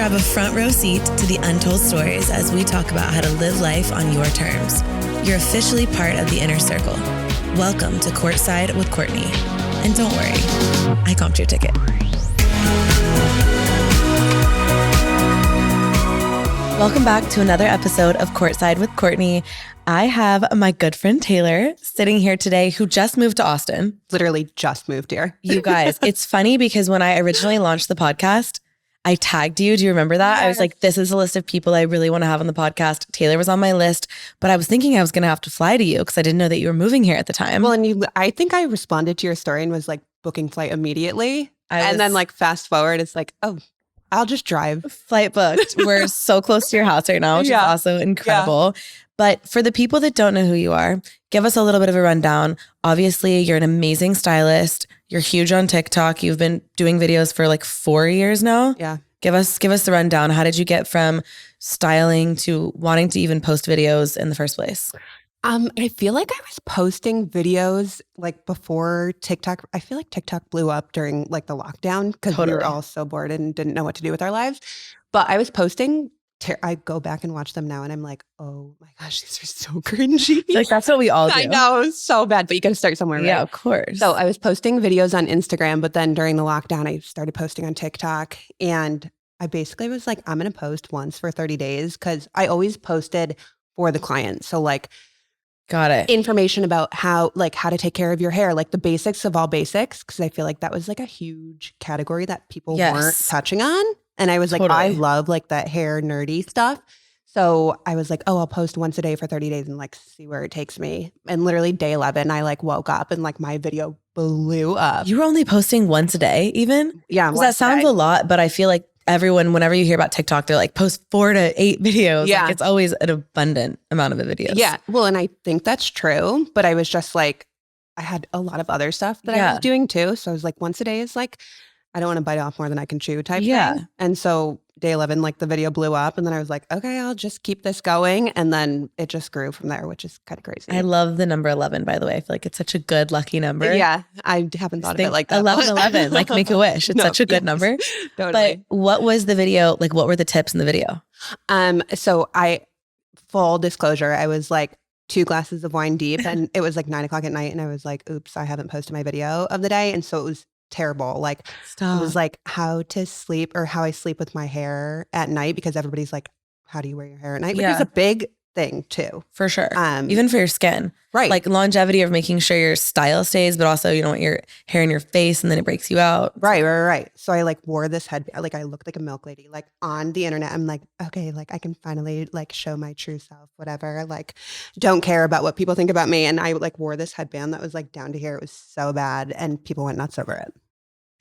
Grab a front row seat to the untold stories as we talk about how to live life on your terms. You're officially part of the inner circle. Welcome to Courtside with Courtney. And don't worry, I comped your ticket. Welcome back to another episode of Courtside with Courtney. I have my good friend Taylor sitting here today who just moved to Austin. Literally just moved here. You guys, it's funny because when I originally launched the podcast, I tagged you. Do you remember that? Yes. I was like, this is a list of people I really want to have on the podcast. Taylor was on my list, but I was thinking I was going to have to fly to you because I didn't know that you were moving here at the time. Well, and I think I responded to your story and was like booking flight immediately. And then like fast forward, it's like, oh, I'll just drive. Flight booked. We're so close to your house right now, which is also incredible. Yeah. But for the people that don't know who you are, give us a little bit of a rundown. Obviously, you're an amazing stylist. You're huge on TikTok. You've been doing videos for like 4 years now. Yeah. Give us the rundown. How did you get from styling to wanting to even post videos in the first place? I feel like I was posting videos like before TikTok. I feel like TikTok blew up during like the lockdown because we were all so bored and didn't know what to do with our lives. But I was posting. I go back and watch them now and I'm like, oh my gosh, these are so cringy. Like that's what we all do. I know, it's so bad, but you got to start somewhere, right? Yeah, of course. So I was posting videos on Instagram, but then during the lockdown, I started posting on TikTok. And I basically was like, I'm going to post once for 30 days because I always posted for the client. So like, got it. Information about how to take care of your hair, like the basics of all basics. Cause I feel like that was like a huge category that people weren't touching on. And I was like, I love like that hair nerdy stuff. So I was like, oh, I'll post once a day for 30 days and like see where it takes me. And literally day 11, I like woke up and like my video blew up. You were only posting once a day even? Yeah. That sounds a lot, but I feel like everyone, whenever you hear about TikTok, they're like, post 4 to 8 videos. Yeah. Like, it's always an abundant amount of videos. Yeah. Well, and I think that's true. But I was just like, I had a lot of other stuff that I was doing too. So I was like, once a day is like, I don't want to bite off more than I can chew type thing. And so day 11, like the video blew up and then I was like, okay, I'll just keep this going. And then it just grew from there, which is kind of crazy. I love the number 11, by the way. I feel like it's such a good, lucky number. Yeah. I haven't thought of it like that. 11, like make a wish. It's such a good number. Totally. But what was the video? Like, what were the tips in the video? So full disclosure, I was like 2 glasses of wine deep and it was like 9:00 at night. And I was like, oops, I haven't posted my video of the day. And so it was terrible. Like it was like how to sleep or how I sleep with my hair at night because everybody's like, how do you wear your hair at night? Which is a big thing too. For sure. Even for your skin. Right. Like longevity of making sure your style stays, but also you don't want your hair in your face and then it breaks you out. Right. So I like wore this headband. Like I looked like a milk lady. Like on the internet, I'm like, okay, like I can finally like show my true self, whatever. Like don't care about what people think about me. And I like wore this headband that was like down to here. It was so bad. And people went nuts over it.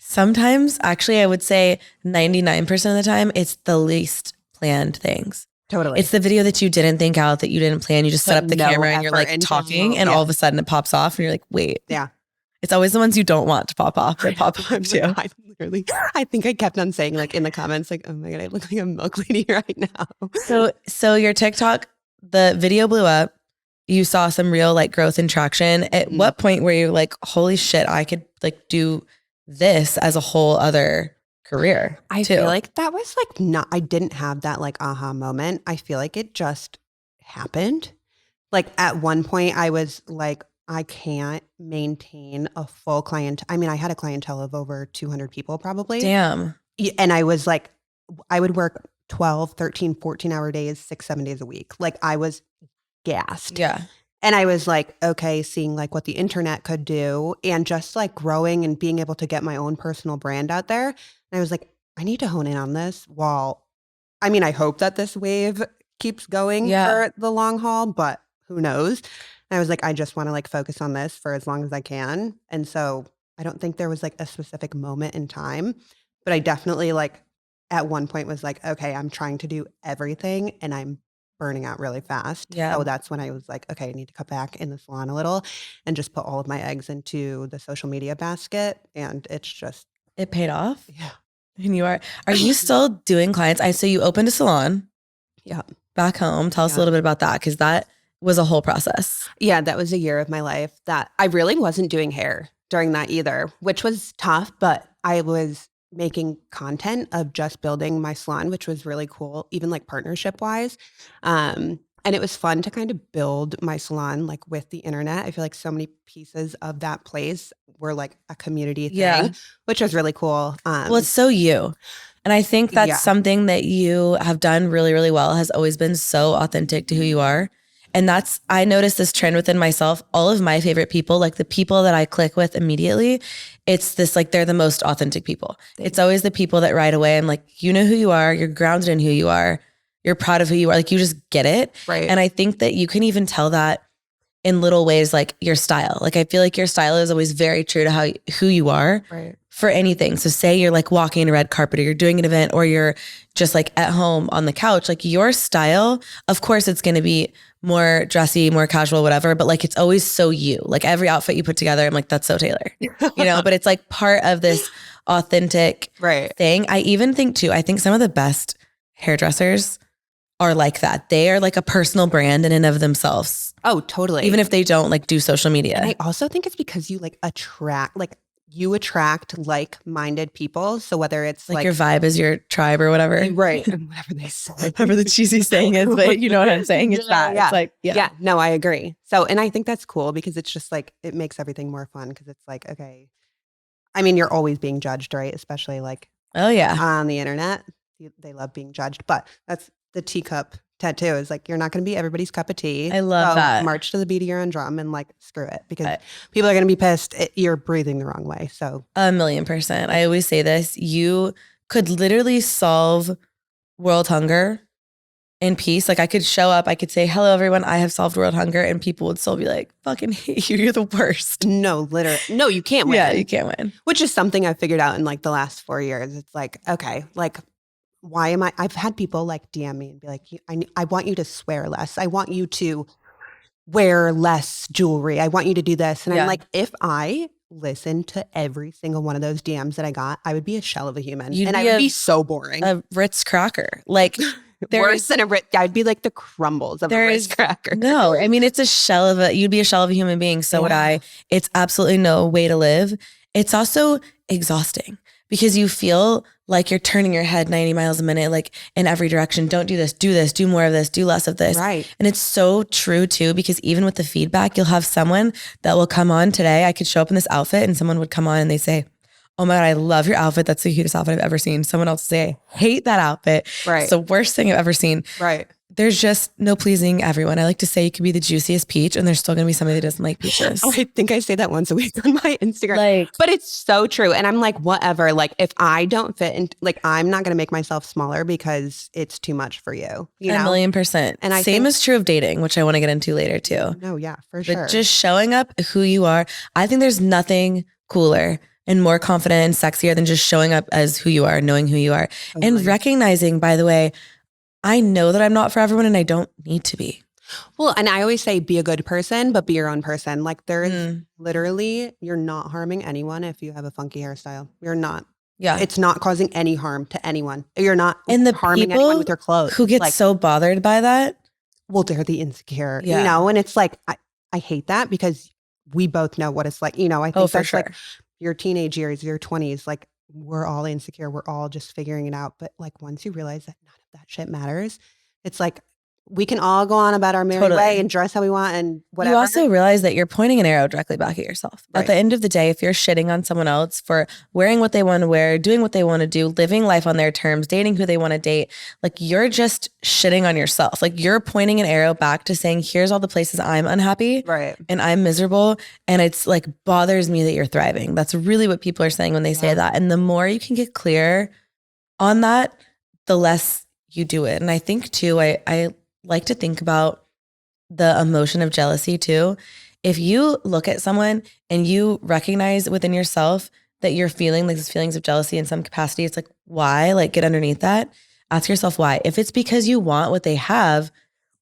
Sometimes, actually, I would say 99% of the time, it's the least planned things. Totally. It's the video that you didn't think out, that you didn't plan. You just set up the camera and you're like talking and all of a sudden it pops off and you're like, wait. Yeah. It's always the ones you don't want to pop off that pop up too. I think I kept on saying like in the comments, like, oh my God, I look like a milk lady right now. So your TikTok, the video blew up. You saw some real like growth and traction. At what point were you like, holy shit, I could like do this as a whole other career? I feel like that was like I didn't have that like aha moment. I feel like it just happened. Like at one point I was like, I can't maintain a full client. I mean, I had a clientele of over 200 people probably. Damn. And I was like, I would work 12, 13, 14-hour days, 6-7 days a week. Like I was gassed. Yeah. And I was like, okay, seeing like what the internet could do and just like growing and being able to get my own personal brand out there. And I was like, I need to hone in on this I hope that this wave keeps going for the long haul, but who knows? And I was like, I just want to like focus on this for as long as I can. And so I don't think there was like a specific moment in time, but I definitely like at one point was like, okay, I'm trying to do everything and I'm burning out really fast. Yeah. So that's when I was like, okay, I need to cut back in the salon a little and just put all of my eggs into the social media basket. And it paid off. Yeah. And are you still doing clients? I saw you opened a salon. Yeah. Back home. Tell us a little bit about that because that was a whole process. Yeah, that was a year of my life that I really wasn't doing hair during that either, which was tough, but I was making content of just building my salon, which was really cool, even like partnership wise. And it was fun to kind of build my salon like with the internet. I feel like so many pieces of that place were like a community thing, which was really cool. Well, it's so you. And I think that's something that you have done really, really well, has always been so authentic to who you are. And I noticed this trend within myself. All of my favorite people, like the people that I click with immediately, it's this, like, they're the most authentic people. It's always the people that right away I'm like, you know who you are, you're grounded in who you are, you're proud of who you are. Like, you just get it. Right. And I think that you can even tell that in little ways, like your style. Like, I feel like your style is always very true to who you are for anything. So say you're like walking a red carpet, or you're doing an event, or you're just like at home on the couch, like your style, of course it's going to be more dressy, more casual, whatever. But like, it's always so you, like every outfit you put together, I'm like, that's so Taylor, but it's like part of this authentic thing. I even think too, I think some of the best hairdressers are like that. They are like a personal brand in and of themselves. Oh, totally. Even if they don't like do social media. And I also think it's because you attract like-minded people. So whether it's like your vibe is your tribe or whatever. Right. Whatever they say. Whatever the cheesy saying is, but you know what I'm saying? It's that. Yeah. It's like, yeah. No, I agree. So, and I think that's cool because it's just like, it makes everything more fun because it's like, okay. I mean, you're always being judged, right? Especially like on the internet. They love being judged, but that's the teacup tattoo is like, you're not going to be everybody's cup of tea. I love that. March to the beat of your own drum and like, screw it, because people are going to be pissed. You're breathing the wrong way. So 1,000,000%. I always say this, you could literally solve world hunger in peace. Like, I could show up, I could say, hello everyone, I have solved world hunger, and people would still be like, fucking hate you, you're the worst. No, literally. No, you can't win. Yeah, you can't win. Which is something I've figured out in like the last 4 years. It's like, okay, like, why am I've had people like DM me and be like, I want you to swear less. I want you to wear less jewelry. I want you to do this. And I'm like, if I listened to every single one of those DMs that I got, I would be a shell of a human. I would be so boring. A Ritz cracker. Like, worse than a Ritz. I'd be like the crumbles of a Ritz cracker. No, I mean, it's you'd be a shell of a human being. So would I. It's absolutely no way to live. It's also exhausting because you feel like you're turning your head 90 miles a minute, like in every direction. Don't do this, do more of this, do less of this. Right. And it's so true too, because even with the feedback, you'll have someone that will come on today. I could show up in this outfit and someone would come on and they say, oh my God, I love your outfit. That's the cutest outfit I've ever seen. Someone else say, I hate that outfit. Right. It's the worst thing I've ever seen. Right. There's just no pleasing everyone. I like to say you could be the juiciest peach and there's still going to be somebody that doesn't like peaches. I think I say that once a week on my Instagram. But it's so true. And I'm like, whatever. Like, if I don't fit in, like, I'm not going to make myself smaller because it's too much for you. You know? 1,000,000%. And same is true of dating, which I want to get into later too. No, yeah, for sure. But just showing up who you are. I think there's nothing cooler and more confident and sexier than just showing up as who you are, knowing who you are, and recognizing, by the way, I know that I'm not for everyone and I don't need to be. Well, and I always say, be a good person, but be your own person. Like, there is literally, you're not harming anyone if you have a funky hairstyle. You're not. Yeah. It's not causing any harm to anyone. You're not harming anyone with your clothes. Who get so bothered by that? Well, they're the insecure, you know? And it's like, I hate that because we both know what it's like. You know, I think that's like your teenage years, your 20s, like, we're all insecure. We're all just figuring it out. But like, once you realize that none of that shit matters, it's like, we can all go on about our merry way and dress how we want and whatever. You also realize that you're pointing an arrow directly back at yourself. Right. At the end of the day, if you're shitting on someone else for wearing what they want to wear, doing what they want to do, living life on their terms, dating who they want to date, like, you're just shitting on yourself. Like, you're pointing an arrow back to saying, here's all the places I'm unhappy and I'm miserable. And it's like, bothers me that you're thriving. That's really what people are saying when they say that. And the more you can get clear on that, the less you do it. And I think too, I like to think about the emotion of jealousy too. If you look at someone and you recognize within yourself that you're feeling like these feelings of jealousy in some capacity, it's like, why? Like, get underneath that. Ask yourself why. If it's because you want what they have,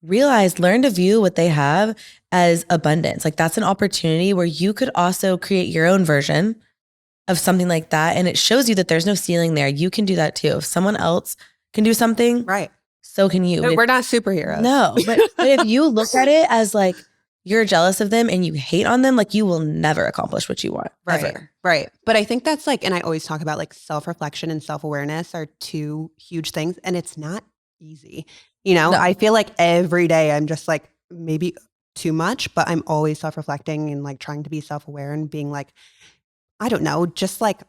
learn to view what they have as abundance. Like, that's an opportunity where you could also create your own version of something like that. And it shows you that there's no ceiling there. You can do that too. If someone else can do something, so can you. We're not superheroes. No, but if you look at it as like, you're jealous of them and you hate on them, like you will never accomplish what you want. Right. Ever. Right. But I think that's like, and I always talk about like self-reflection and self-awareness are two huge things, and it's not easy. You know, No. I feel like every day I'm just like maybe too much, but I'm always self-reflecting and like trying to be self-aware and being like, I don't know, just like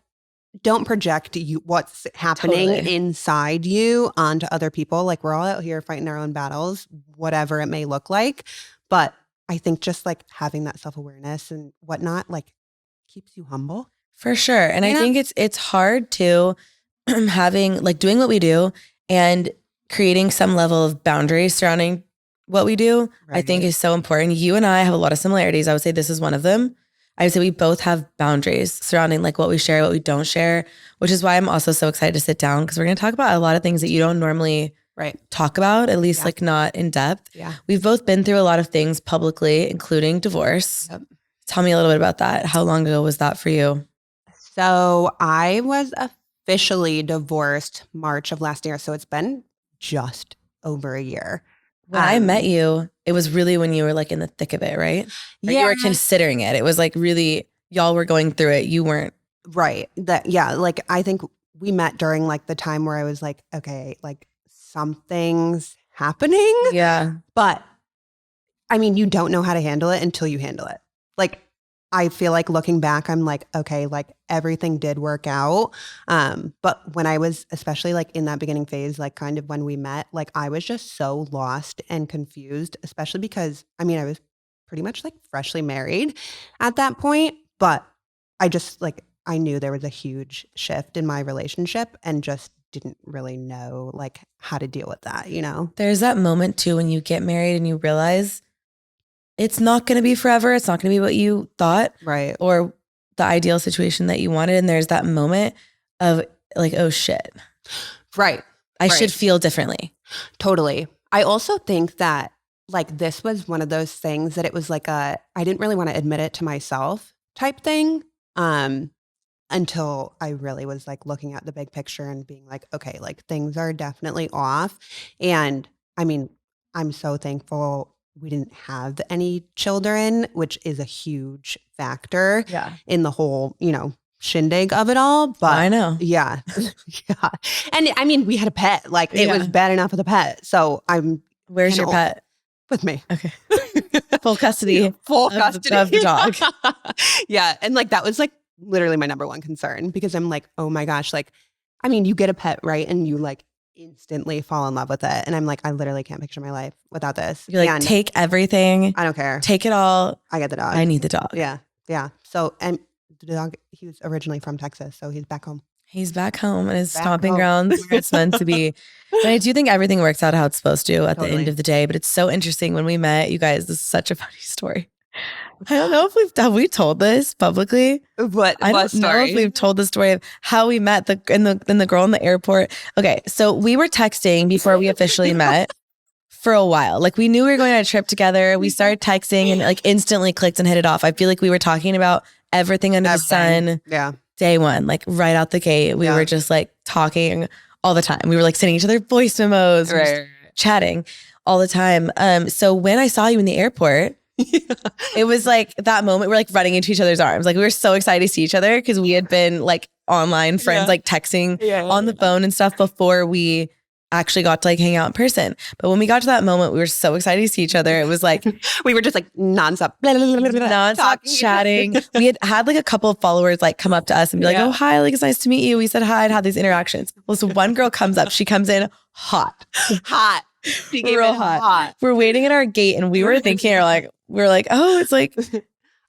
don't project what's happening inside you onto other people. Like we're all out here fighting our own battles, whatever it may look like. But I think just like having that self-awareness and whatnot, like keeps you humble. For sure. And I think it's hard to having like doing what we do and creating some level of boundaries surrounding what we do, I think is so important. You and I have a lot of similarities. I would say this is one of them. I would say we both have boundaries surrounding like what we share, what we don't share, which is why I'm also so excited to sit down because we're going to talk about a lot of things that you don't normally talk about, at least like not in depth. Yeah. We've both been through a lot of things publicly, including divorce. Yep. Tell me a little bit about that. How long ago was that for you? So I was officially divorced March of last year. So it's been just over a year. When I met you, it was really when you were like in the thick of it, right? Or you were considering it. It was like really, y'all were going through it. You weren't. Right. Like I think we met during like the time where I was like, okay, like something's happening. Yeah. But I mean, you don't know how to handle it until you handle it. Like, I feel like looking back, I'm like, okay, like everything did work out. But when I was, especially like in that beginning phase, like kind of when we met, like I was just so lost and confused, especially because I mean, I was pretty much like freshly married at that point, but I just like, I knew there was a huge shift in my relationship and just didn't really know like how to deal with that, you know? There's that moment too when you get married and you realize it's not going to be forever. It's not going to be what you thought. Right. Or the ideal situation that you wanted. And there's that moment of like, oh shit. Right. I should feel differently. Totally. I also think that like this was one of those things that it was like I didn't really want to admit it to myself type thing. Until I really was like looking at the big picture and being like, okay, like things are definitely off. And I mean, I'm so thankful we didn't have any children, which is a huge factor in the whole, you know, shindig of it all. But I know. Yeah. Yeah. And I mean, we had a pet. Like it was bad enough with a pet. So Where's your pet? With me. Okay. Full custody. Full custody of the dog. Yeah. And like that was like literally my number one concern because I'm like, oh my gosh, like, I mean, you get a pet, right? And you like instantly fall in love with it. And I'm like, I literally can't picture my life without this. You're like, take everything. I don't care. Take it all. I get the dog. I need the dog. Yeah. Yeah. So, and the dog, he was originally from Texas. So he's back home. He's back home in his stomping grounds where it's meant to be. But I do think everything works out how it's supposed to at the end of the day. But it's so interesting when we met, you guys, this is such a funny story. I don't know if have we told this publicly. I don't know if we've told the story of how we met the girl in the airport. Okay, so we were texting before we officially met for a while. Like we knew we were going on a trip together. We started texting and like instantly clicked and hit it off. I feel like we were talking about everything under the sun. Yeah. Day one, like right out the gate, we were just like talking all the time. We were like sending each other voice memos, chatting all the time. So when I saw you in the airport, it was like that moment we're like running into each other's arms. Like we were so excited to see each other because we had been like online friends, like texting on the phone and stuff before we actually got to like hang out in person. But when we got to that moment, we were so excited to see each other. It was like we were just like nonstop chatting. We had like a couple of followers like come up to us and be like, oh, hi, like it's nice to meet you. We said hi and had these interactions. Well, so one girl comes up, she comes in hot. She came in hot. We're waiting at our gate and we were thinking, we were like, oh, it's like,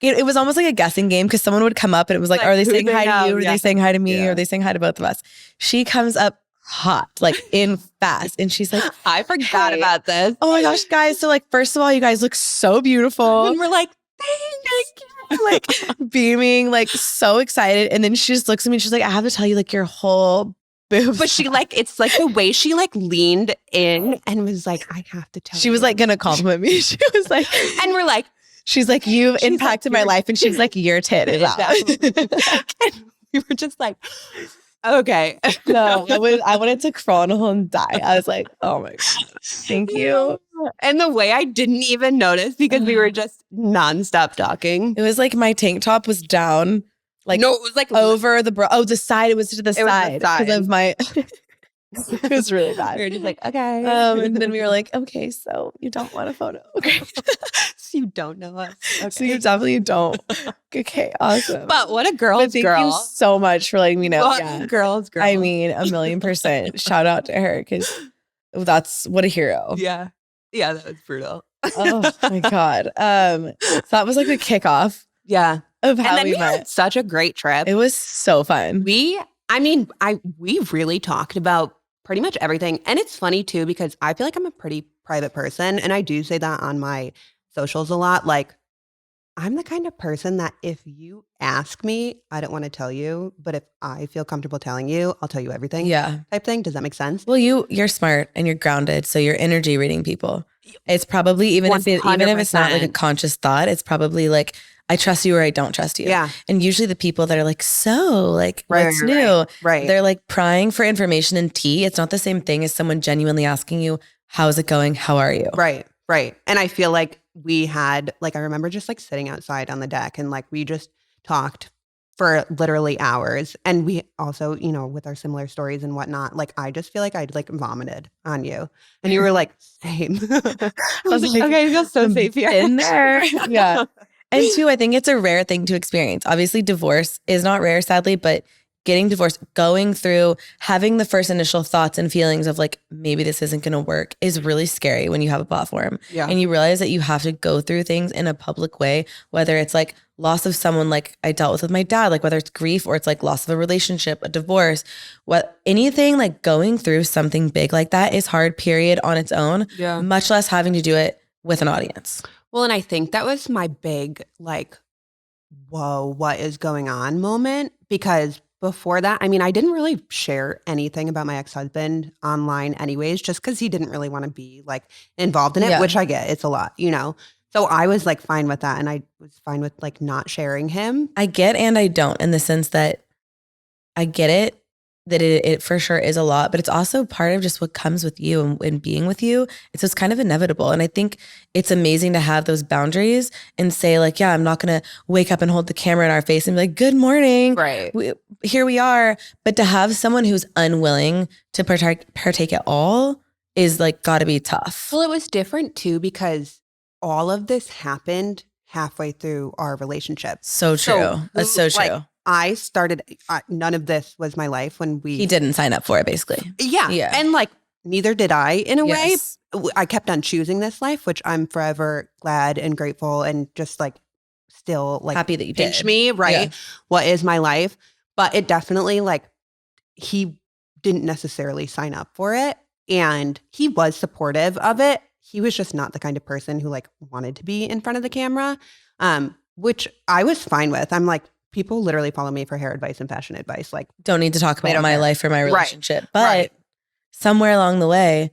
it was almost like a guessing game because someone would come up and it was like, are they saying hi to you? Are they saying hi to me? Or are they saying hi to both of us? She comes up hot, like in fast. And she's like, I forgot about this. Oh my gosh, guys. So like, first of all, you guys look so beautiful. And we're like, thank you. Like beaming, like so excited. And then she just looks at me and she's like, I have to tell you like your whole boobs. But she like, it's like the way she like leaned in and was like, I have to tell you. She was like gonna compliment me. She was like, and we're like, she's like, you've impacted my life. And she's like, your tit is out. And we were just like, okay. No, I wanted to crawl in a hole and die. I was like, oh my God, thank you. And the way I didn't even notice because we were just nonstop talking. It was like my tank top was down. Like, no, it was like over the the side. It was to the side because of my. It was really bad. We were just like, okay. And then we were like, okay, so you don't want a photo. Okay. So you don't know us. Okay. So you definitely don't. Okay, awesome. But what a girl's thank girl. you so much for letting me know. What girl's girl. I mean, 1,000,000%. Shout out to her because that's what a hero. Yeah. Yeah, that was brutal. Oh my God. So that was like the kickoff. Yeah. Of how and then we met. Had such a great trip. It was so fun. We really talked about pretty much everything. And it's funny too, because I feel like I'm a pretty private person. And I do say that on my socials a lot. Like, I'm the kind of person that if you ask me, I don't want to tell you. But if I feel comfortable telling you, I'll tell you everything. Yeah. Type thing. Does that make sense? Well, you're smart and you're grounded. So you're energy reading people. It's probably, even if it's not like a conscious thought, it's probably like, I trust you or I don't trust you. Yeah. And usually the people that are like, so like, what's new? Right. They're like prying for information and tea. It's not the same thing as someone genuinely asking you, how's it going? How are you? Right. Right. And I feel like we had, like, I remember just like sitting outside on the deck and like we just talked for literally hours. And we also, you know, with our similar stories and whatnot, like I just feel like I'd like vomited on you. And you were like, same. I was like, okay, I feel so safe here. In there. Yeah. And two, I think it's a rare thing to experience. Obviously, divorce is not rare, sadly, but getting divorced, going through, having the first initial thoughts and feelings of like, maybe this isn't going to work is really scary when you have a platform. Yeah. And you realize that you have to go through things in a public way, whether it's like loss of someone like I dealt with my dad, like whether it's grief or it's like loss of a relationship, a divorce, anything like going through something big like that is hard, period, on its own, much less having to do it with an audience. Well, and I think that was my big like, whoa, what is going on moment? Because before that, I mean, I didn't really share anything about my ex-husband online anyways, just because he didn't really want to be like involved in it, which I get. It's a lot, you know? So I was like fine with that. And I was fine with like not sharing him. I get and I don't, in the sense that I get it, that it for sure is a lot, but it's also part of just what comes with you and being with you. It's just kind of inevitable. And I think it's amazing to have those boundaries and say like, yeah, I'm not going to wake up and hold the camera in our face and be like, good morning. Right. Here we are. But to have someone who's unwilling to partake at all is like, gotta be tough. Well, it was different too, because all of this happened halfway through our relationship. So true. That's so true. Like, I started, none of this was my life when He didn't sign up for it, basically. Yeah. And like, neither did I in a way. Yes. I kept on choosing this life, which I'm forever glad and grateful and just like still like happy that you pinch did. me, right? Yeah. What is my life? But it definitely like, he didn't necessarily sign up for it and he was supportive of it. He was just not the kind of person who like wanted to be in front of the camera, which I was fine with. I'm like, people literally follow me for hair advice and fashion advice. Like, don't need to talk about my life or my relationship. Right. But right. somewhere along the way,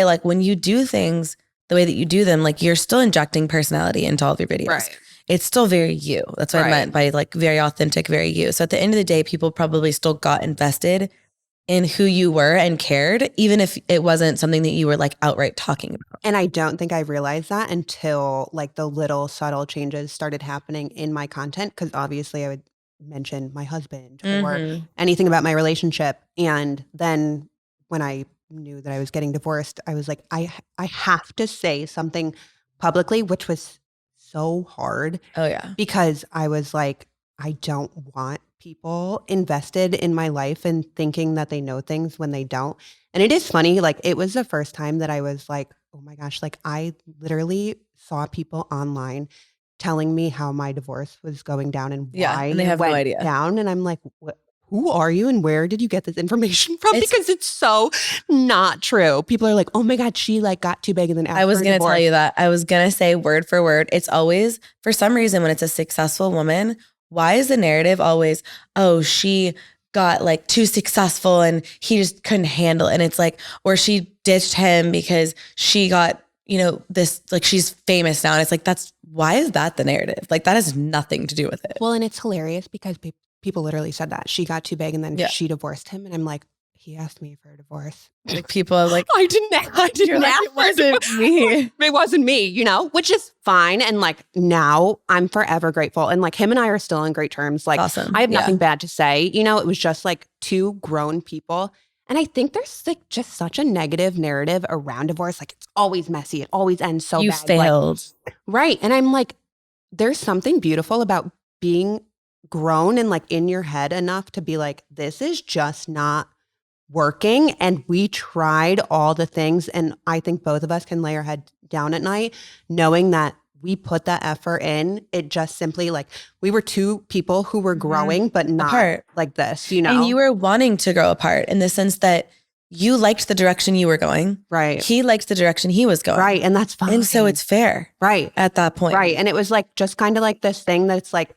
like when you do things the way that you do them, like you're still injecting personality into all of your videos. Right. It's still very you. That's what I meant by like very authentic, very you. So at the end of the day, people probably still got invested in who you were and cared, even if it wasn't something that you were like outright talking about. And I don't think I realized that until like the little subtle changes started happening in my content. Cause obviously I would mention my husband or anything about my relationship. And then when I knew that I was getting divorced, I was like, I have to say something publicly, which was so hard. Oh yeah. Because I was like, I don't want people invested in my life and thinking that they know things when they don't. And it is funny, like it was the first time that I was like, oh my gosh, like I literally saw people online telling me how my divorce was going down and why and they have no idea. down. And I'm like, who are you and where did you get this information from? Because it's so not true. People are like, oh my God, she like got too big and then I was going to tell you that. I was going to say word for word. It's always, for some reason, when it's a successful woman, why is the narrative always, oh, she got like too successful and he just couldn't handle it. And it's like, or she ditched him because she got, you know, this, like she's famous now. And it's like, why is that the narrative? Like that has nothing to do with it. Well, and it's hilarious because people literally said that she got too big and then she divorced him. And I'm like, he asked me for a divorce. Like people are like, I didn't ask it wasn't me. It wasn't me, you know, which is fine. And like now I'm forever grateful. And like him and I are still on great terms. Like Awesome. I have nothing bad to say. You know, it was just like two grown people. And I think there's like just such a negative narrative around divorce. Like it's always messy. It always ends so You bad. failed. Like, right. And I'm like, there's something beautiful about being grown and like in your head enough to be like, this is just not working. And we tried all the things. And I think both of us can lay our head down at night knowing that we put that effort in. It just simply like we were two people who were growing, but not apart. Like this, you know? And you were wanting to grow apart in the sense that you liked the direction you were going. Right. He liked the direction he was going. Right. And that's fine. And so it's fair. Right. At that point. Right. And it was like just kind of like this thing that's like,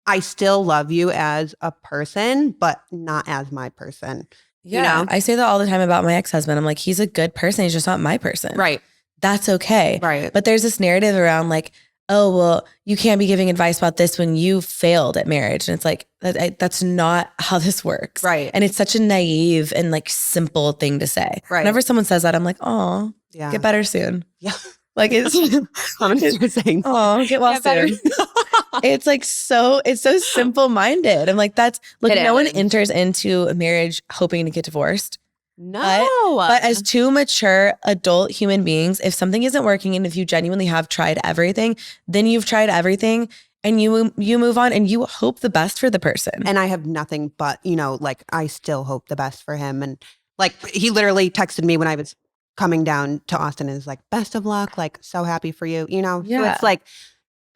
I still love you as a person, but not as my person. Yeah. You know? I say that all the time about my ex-husband. I'm like, he's a good person. He's just not my person. Right. That's okay. Right. But there's this narrative around like, oh, well, you can't be giving advice about this when you failed at marriage. And it's like, that's not how this works. Right. And it's such a naive and like simple thing to say. Right. Whenever someone says that, I'm like, oh, yeah, get better soon. Yeah. Like it's, I'm just saying, oh, get well soon. It's like it's so simple minded. I'm like, no one enters into a marriage hoping to get divorced. No. But as two mature adult human beings, if something isn't working and if you genuinely have tried everything, then you've tried everything and you move on and you hope the best for the person. And I have nothing but, you know, like I still hope the best for him. And like he literally texted me when I was coming down to Austin and is like, best of luck, like so happy for you, you know? Yeah. So it's like,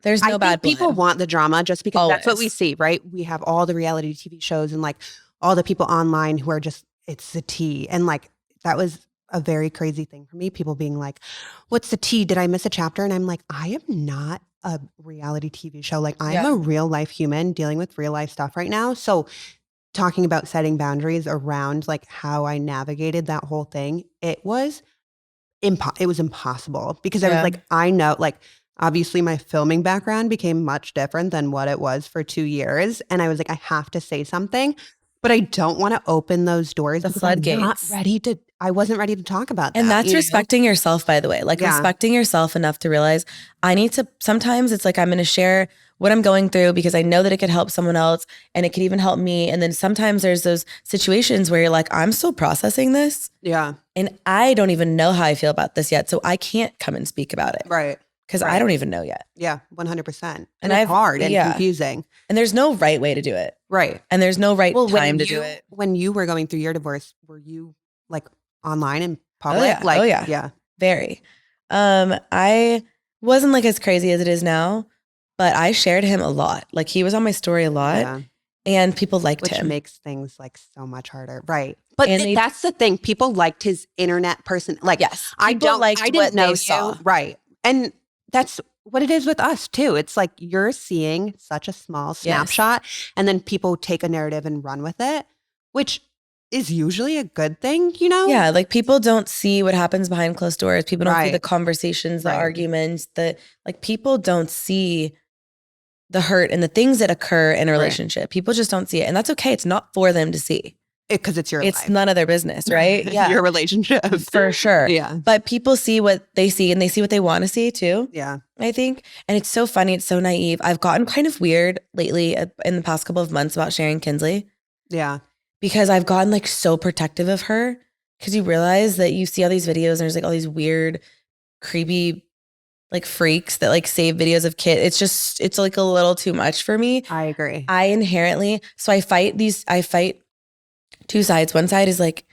there's no bad blood. People want the drama just because Always. That's what we see, right? We have all the reality TV shows and like all the people online who are just, it's the tea. And like, that was a very crazy thing for me. People being like, what's the tea? Did I miss a chapter? And I'm like, I am not a reality TV show. Like I'm a real life human dealing with real life stuff right now. So talking about setting boundaries around like how I navigated that whole thing, it was impossible because I was like, I know, like, obviously my filming background became much different than what it was for 2 years. And I was like, I have to say something, but I don't want to open those doors. The floodgates. I wasn't ready to talk about that. And that's respecting yourself, by the way, like respecting yourself enough to realize sometimes it's like, I'm going to share what I'm going through because I know that it could help someone else and it could even help me. And then sometimes there's those situations where you're like, I'm still processing this. Yeah. And I don't even know how I feel about this yet. So I can't come and speak about it. Right. Because I don't even know yet. Yeah, 100%. And it's hard and confusing. And there's no right way to do it. Right. And there's no right time to do it. When you were going through your divorce, were you like online and public? Oh, yeah. Like, yeah. Very. I wasn't like as crazy as it is now, but I shared him a lot. Like he was on my story a lot. Yeah. And people liked him. Which makes things like so much harder. Right. But that's the thing. People liked his internet person. Like, yes, I didn't know you. Saw. Right. And that's what it is with us too. It's like you're seeing such a small snapshot and then people take a narrative and run with it, which is usually a good thing, you know? Yeah. Like people don't see what happens behind closed doors. People don't see the conversations, the arguments, people don't see the hurt and the things that occur in a relationship. Right. People just don't see it. And that's okay. It's not for them to see. Because it's your life. It's none of their business, right? Yeah. Your relationship. For sure. Yeah. But people see what they see and they see what they want to see too. Yeah. I think. And it's so funny. It's so naive. I've gotten kind of weird lately in the past couple of months about sharing Kinsley. Yeah. Because I've gotten like so protective of her because you realize that you see all these videos and there's like all these weird, creepy like freaks that like save videos of kids. It's like a little too much for me. I agree. So I fight two sides. One side is like,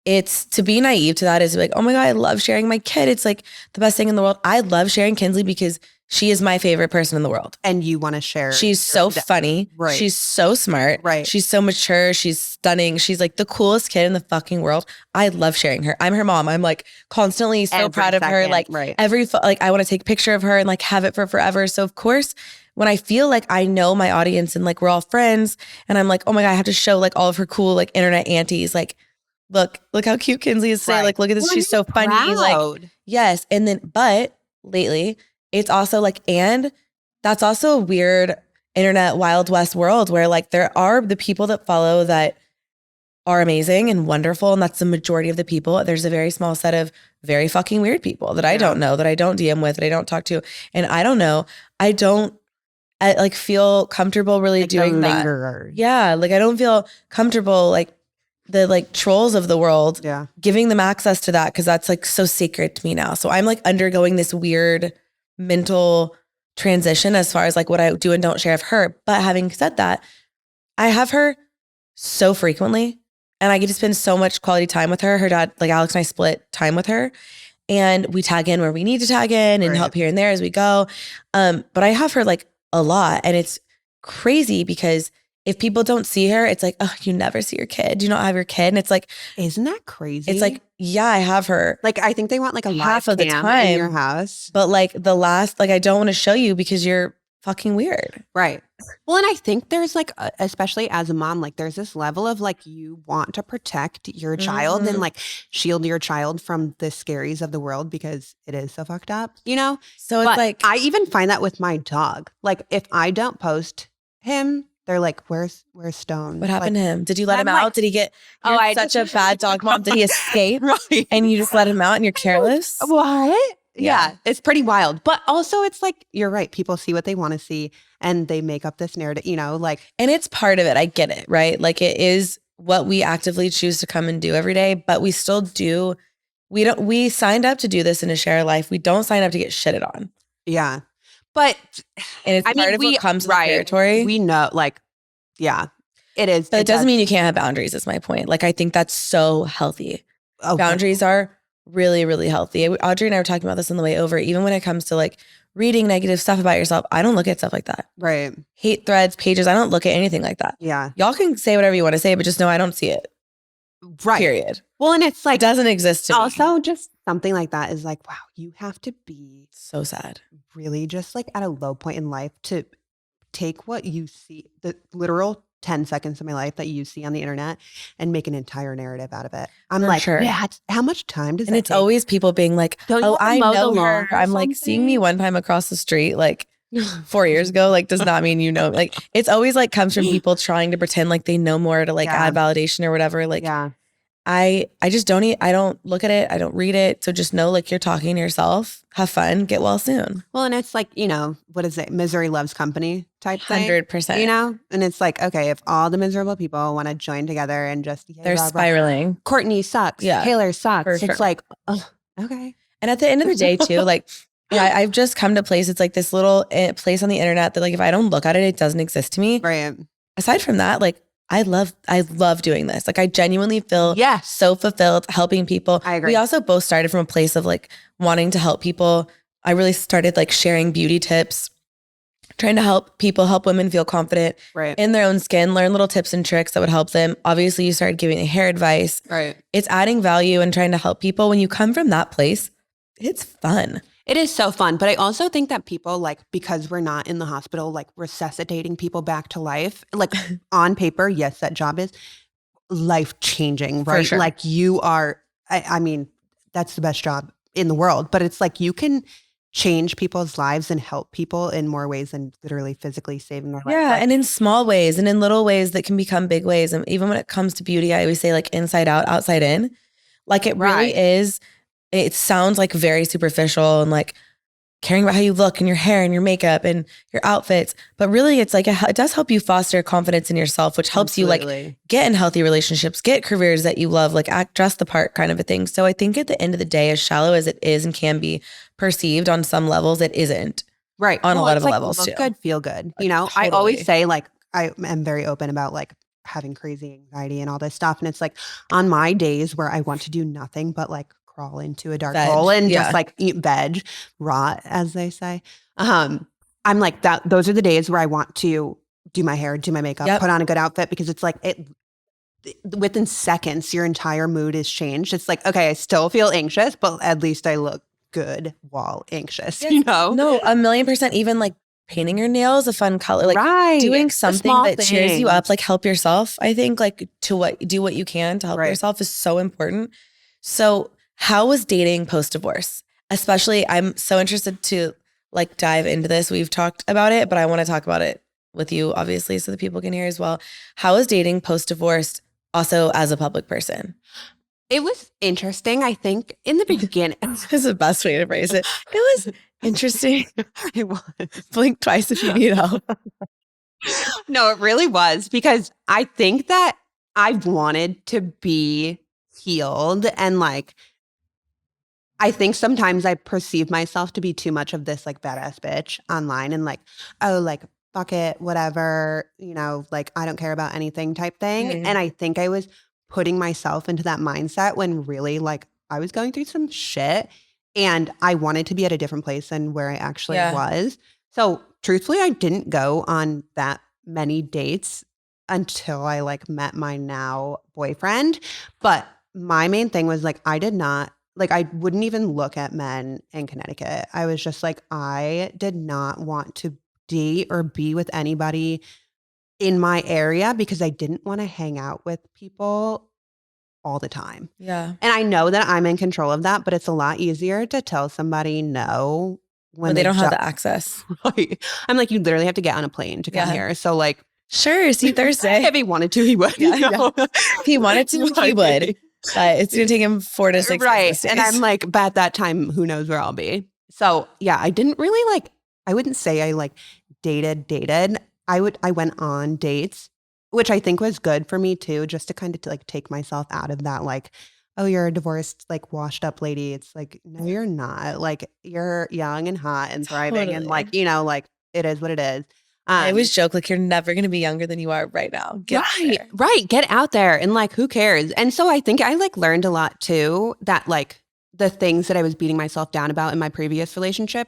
it's to be naive to that is like, oh my God, I love sharing my kid. It's like the best thing in the world. I love sharing Kinsley because she is my favorite person in the world. And you want to share. She's so funny. Right. She's so smart. Right. She's so mature. She's stunning. She's like the coolest kid in the fucking world. I love sharing her. I'm her mom. I'm like constantly so proud of her. Like I want to take a picture of her and like have it for forever. So of course, when I feel like I know my audience and like we're all friends and I'm like, oh my God, I have to show like all of her cool like internet aunties, like, look how cute Kinsley is today. Like, look at this. She's so funny. Like, yes. And then, but lately it's also like, and that's also a weird internet Wild West world where like there are the people that follow that are amazing and wonderful. And that's the majority of the people. There's a very small set of very fucking weird people that I don't know, that I don't DM with, that I don't talk to. And I don't know. I like feel comfortable really like doing that. Yeah. Like I don't feel comfortable like the like trolls of the world giving them access to that because that's like so sacred to me now. So I'm like undergoing this weird mental transition as far as like what I do and don't share of her. But having said that, I have her so frequently and I get to spend so much quality time with her. Her dad, like Alex and I split time with her and we tag in where we need to tag in and help here and there as we go. But I have her like a lot and it's crazy because if people don't see her, it's like, oh, you never see your kid. Do you not have your kid? And it's like, isn't that crazy? It's like, yeah, I have her. Like, I think they want like a half live of the cam time in your house. But like the last, like, I don't want to show you because you're fucking weird. Right. Well, and I think there's like, especially as a mom, like there's this level of like, you want to protect your child and like shield your child from the scaries of the world because it is so fucked up, you know? So it's like, I even find that with my dog. Like if I don't post him, they're like, where's Stone? What happened to him? Did you let him out? Did he get such a bad dog mom? Did he escape? Right. And you just let him out and you're careless? What? Yeah, it's pretty wild. But also it's like, you're right. People see what they want to see and they make up this narrative, you know, like. And it's part of it. I get it, right? Like it is what we actively choose to come and do every day, but we still do. We signed up to do this and to share our life. We don't sign up to get shitted on. Yeah. But and it's part of what comes with the territory. We know, like, yeah, it is. But it doesn't mean you can't have boundaries, is my point. Like, I think that's so healthy. Okay. Boundaries are really, really healthy. Audrey and I were talking about this on the way over. Even when it comes to like reading negative stuff about yourself, I don't look at stuff like that. Right. Hate threads, pages, I don't look at anything like that. Yeah. Y'all can say whatever you want to say, but just know I don't see it. Right. Period. Well, and it's like, it doesn't exist to also me. Just something like that is like, wow, you have to be so sad. Really just like at a low point in life to take what you see, the literal 10 seconds of my life that you see on the internet and make an entire narrative out of it. I'm like, yeah, how much time does that take? And it's always people being like, oh, I know her. I'm like, seeing me one time across the street, like 4 years ago, like does not mean you know. Like it's always like comes from people trying to pretend like they know more to like add validation or whatever. Like I just don't I don't look at it. I don't read it. So just know like you're talking to yourself. Have fun. Get well soon. Well, and it's like, you know, what is it? Misery loves company type thing. 100%. You know? And it's like, okay, if all the miserable people want to join together and just they're spiraling. Courtney sucks. Yeah. Taylor sucks. It's like, oh, okay. And at the end of the day too, like I've just come to place. It's like this little place on the internet that like if I don't look at it, it doesn't exist to me. Right. Aside from that, like I love doing this. Like I genuinely feel so fulfilled helping people. I agree. We also both started from a place of like wanting to help people. I really started like sharing beauty tips, trying to help women feel confident in their own skin, learn little tips and tricks that would help them. Obviously you started giving hair advice. Right. It's adding value and trying to help people. When you come from that place, it's fun. It is so fun. But I also think that people like, because we're not in the hospital, like resuscitating people back to life, like on paper, yes, that job is life changing, right? Sure. Like you are, I mean, that's the best job in the world, but it's like you can change people's lives and help people in more ways than literally physically saving their life. Yeah. And in small ways and in little ways that can become big ways. And even when it comes to beauty, I always say like inside out, outside in, like it really is. It sounds like very superficial and like caring about how you look and your hair and your makeup and your outfits. But really it's like, it does help you foster confidence in yourself, which helps you like get in healthy relationships, get careers that you love, like dress the part kind of a thing. So I think at the end of the day, as shallow as it is and can be perceived on some levels, it isn't. Right. On a lot of levels look too. Good, feel good. You know, Totally. I always say like, I am very open about like having crazy anxiety and all this stuff. And it's like on my days where I want to do nothing but like crawl into a dark hole and just like eat veg, rot, as they say. I'm like that. Those are the days where I want to do my hair, do my makeup, put on a good outfit because it's like within seconds, your entire mood is changed. It's like, okay, I still feel anxious, but at least I look good while anxious, you know? No, 1,000,000%. Even like painting your nails a fun color, like doing something that cheers you up, like help yourself. I think like do what you can to help yourself is so important. So how was dating post-divorce? Especially, I'm so interested to like dive into this. We've talked about it, but I want to talk about it with you, obviously, so that people can hear as well. How was dating post-divorce also as a public person? It was interesting. I think in the beginning. That's the best way to phrase it. It was interesting. It was. Blink twice if you need help. No, it really was, because I think that I wanted to be healed, and like, I think sometimes I perceive myself to be too much of this like badass bitch online, and like, oh, like, fuck it, whatever, like, I don't care about anything type thing. Mhm. And I think I was putting myself into that mindset when really, like, I was going through some shit and I wanted to be at a different place than where I actually was. So truthfully, I didn't go on that many dates until I like met my now boyfriend. But my main thing was like, I did not like, I wouldn't even look at men in Connecticut. I was just like, I did not want to date or be with anybody in my area because I didn't want to hang out with people all the time. Yeah. And I know that I'm in control of that, but it's a lot easier to tell somebody no when they don't have the access. Right. I'm like, you literally have to get on a plane to come here. So like, sure, see Thursday. If he wanted to, he would. If he wanted to, he would. But it's going to take him 4 to 6 Right. And I'm like, but at that time, who knows where I'll be. So yeah, I didn't really like, I wouldn't say I like dated. I went on dates, which I think was good for me too, just to kind of like take myself out of that, like, oh, you're a divorced, like washed up lady. It's like, no, you're not. Like, you're young and hot and thriving and like, like it is what it is. I always joke, like, you're never going to be younger than you are right now. Right. Get out there and like, who cares? And so I think I like learned a lot too, that like the things that I was beating myself down about in my previous relationship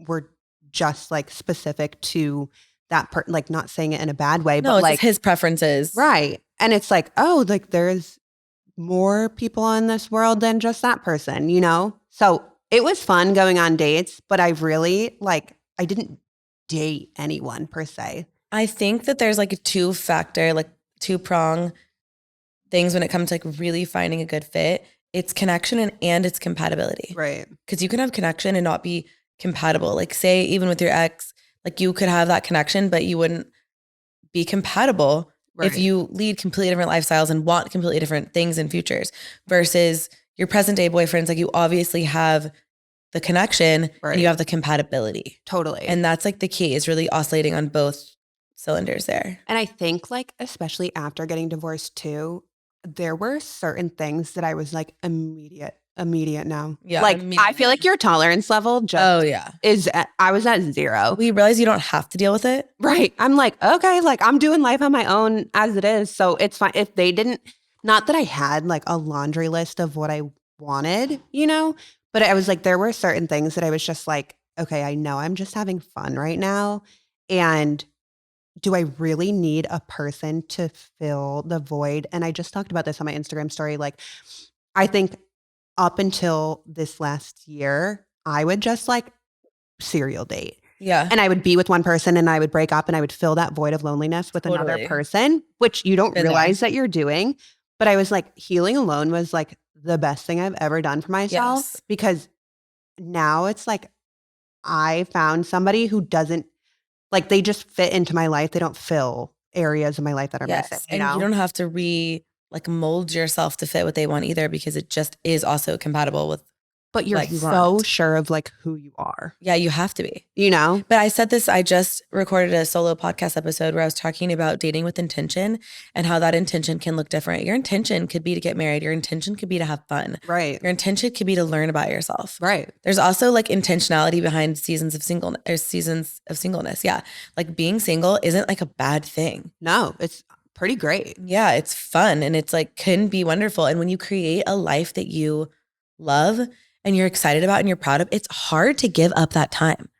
were just like specific to that part, like not saying it in a bad way, no, but it's like his preferences. Right. And it's like, oh, like there's more people in this world than just that person, So it was fun going on dates, but I really like, I didn't date anyone per se. I think that there's like a two-prong things when it comes to like really finding a good fit. It's connection and it's compatibility. Right. Because you can have connection and not be compatible. Like say even with your ex, like you could have that connection, but you wouldn't be compatible if you lead completely different lifestyles and want completely different things in futures versus your present day boyfriends. Like you obviously have the connection and you have the compatibility. Totally. And that's like the key is really oscillating on both cylinders there. And I think like, especially after getting divorced too, there were certain things that I was like immediate now. Yeah. Like I feel like your tolerance level just I was at 0. We realize you don't have to deal with it. Right. I'm like, okay, like I'm doing life on my own as it is. So it's fine. If they didn't, not that I had like a laundry list of what I wanted, but I was like, there were certain things that I was just like, okay, I know I'm just having fun right now. And do I really need a person to fill the void? And I just talked about this on my Instagram story. Like, I think up until this last year, I would just like serial date. Yeah. And I would be with one person and I would break up and I would fill that void of loneliness with another person, which you don't realize that you're doing. But I was like, healing alone was like the best thing I've ever done for myself because now it's like I found somebody who doesn't like they just fit into my life. They don't fill areas of my life that are missing. And you don't have to mold yourself to fit what they want either because it just is also compatible with. But you're so sure of like who you are. Yeah, you have to be. But I said this, I just recorded a solo podcast episode where I was talking about dating with intention and how that intention can look different. Your intention could be to get married. Your intention could be to have fun. Right. Your intention could be to learn about yourself. Right. There's also like intentionality behind seasons of singleness. Yeah. Like being single isn't like a bad thing. No, it's pretty great. Yeah. It's fun and it's like can be wonderful. And when you create a life that you love and you're excited about and you're proud of, it's hard to give up that time.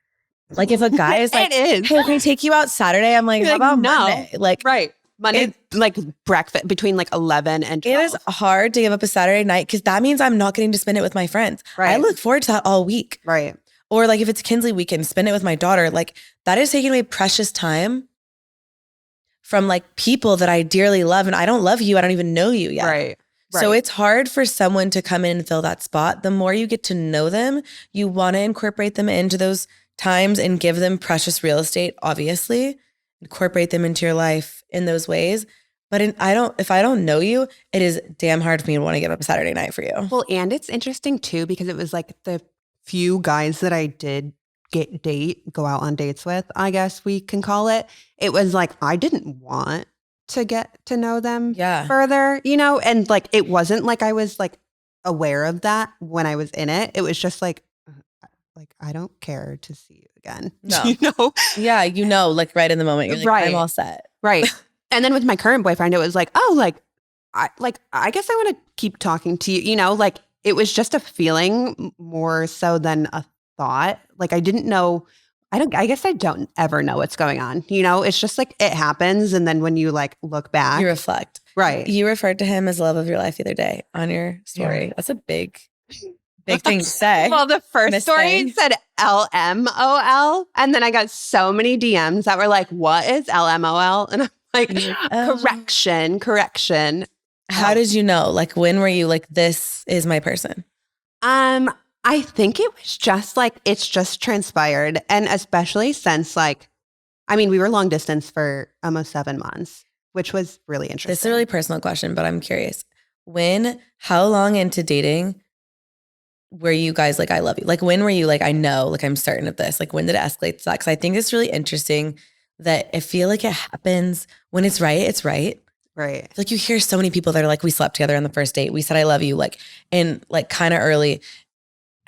Like if a guy is like, hey, can I take you out Saturday? I'm like, how about Monday? Like, right. Monday, like breakfast between like 11 and 12. It is hard to give up a Saturday night because that means I'm not getting to spend it with my friends. Right. I look forward to that all week. Right. Or like if it's Kinsley weekend, spend it with my daughter. Like that is taking away precious time from like people that I dearly love. And I don't love you. I don't even know you yet. Right. So it's hard for someone to come in and fill that spot. The more you get to know them, you want to incorporate them into those times and give them precious real estate, obviously. Incorporate them into your life in those ways. But if I don't know you, it is damn hard for me to want to get up a Saturday night for you. Well, and it's interesting too, because it was like the few guys that I did go out on dates with, I guess we can call it. It was like, I didn't want to get to know them further, and like, it wasn't like I was like aware of that when I was in it. It was just like I don't care to see you again. No. Yeah. Like right in the moment, you're like, right. I'm all set. Right. And then with my current boyfriend, it was like, oh, I guess I want to keep talking to you, like it was just a feeling more so than a thought. Like I didn't know, I guess I don't ever know what's going on. It's just like it happens. And then when you like look back, you reflect. Right. You referred to him as the love of your life the other day on your story. Yeah. That's a big thing to say. Well, the first story said LMOL. And then I got so many DMs that were like, what is LMOL? And I'm like, correction. How did you know? Like, when were you like, this is my person? I think it was just like, it's just transpired. And especially since we were long distance for almost 7 months, which was really interesting. This is a really personal question, but I'm curious. How long into dating were you guys like, I love you? Like, when were you like, I know, like, I'm certain of this? Like, when did it escalate to that? Because I think it's really interesting that I feel like it happens when it's right, it's right. Right. Like you hear so many people that are like, we slept together on the first date. We said, I love you. Like, and like kind of early.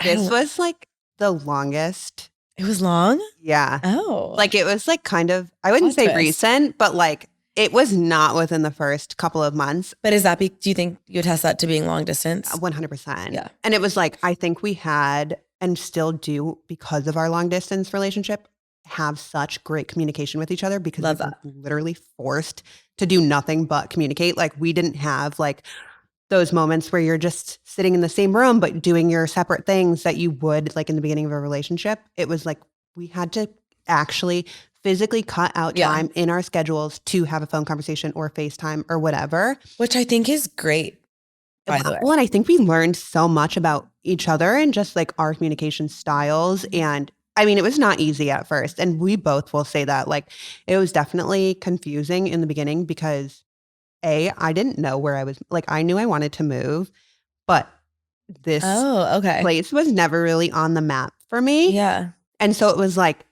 This was like the longest. It was long? Yeah. Oh. Like it was like kind of, I wouldn't say recent, but like it was not within the first couple of months. But do you think you attest that to being long distance? 100%. Yeah. And it was like, I think we had and still do, because of our long distance relationship, have such great communication with each other because we were literally forced to do nothing but communicate. Like we didn't have like those moments where you're just sitting in the same room but doing your separate things that you would like in the beginning of a relationship. It was like we had to actually physically cut out time in our schedules to have a phone conversation or FaceTime or whatever. Which I think is great, by the way. Well, and I think we learned so much about each other and just like our communication styles. And I mean, it was not easy at first. And we both will say that. Like, it was definitely confusing in the beginning because I didn't know where I was. Like, I knew I wanted to move, but this place was never really on the map for me. Yeah. And so it was like,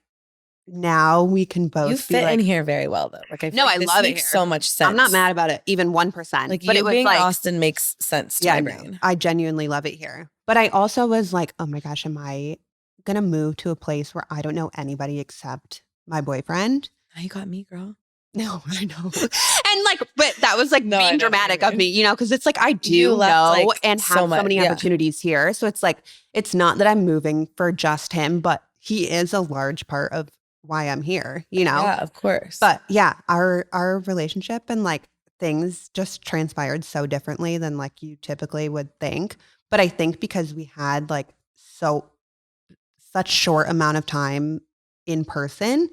now we can both You fit in here very well, though. Like, I love it here. So much sense. I'm not mad about it, even 1%. Like, but it was being like Austin makes sense to my brain. I genuinely love it here. But I also was like, oh my gosh, am I going to move to a place where I don't know anybody except my boyfriend? Now you got me, girl. No, I know. And like, but that was like being dramatic of me, because it's like, I do know and have so many opportunities here. So it's like, it's not that I'm moving for just him, but he is a large part of why I'm here, Yeah, of course. But yeah, our relationship and like things just transpired so differently than like you typically would think. But I think because we had like such short amount of time in person,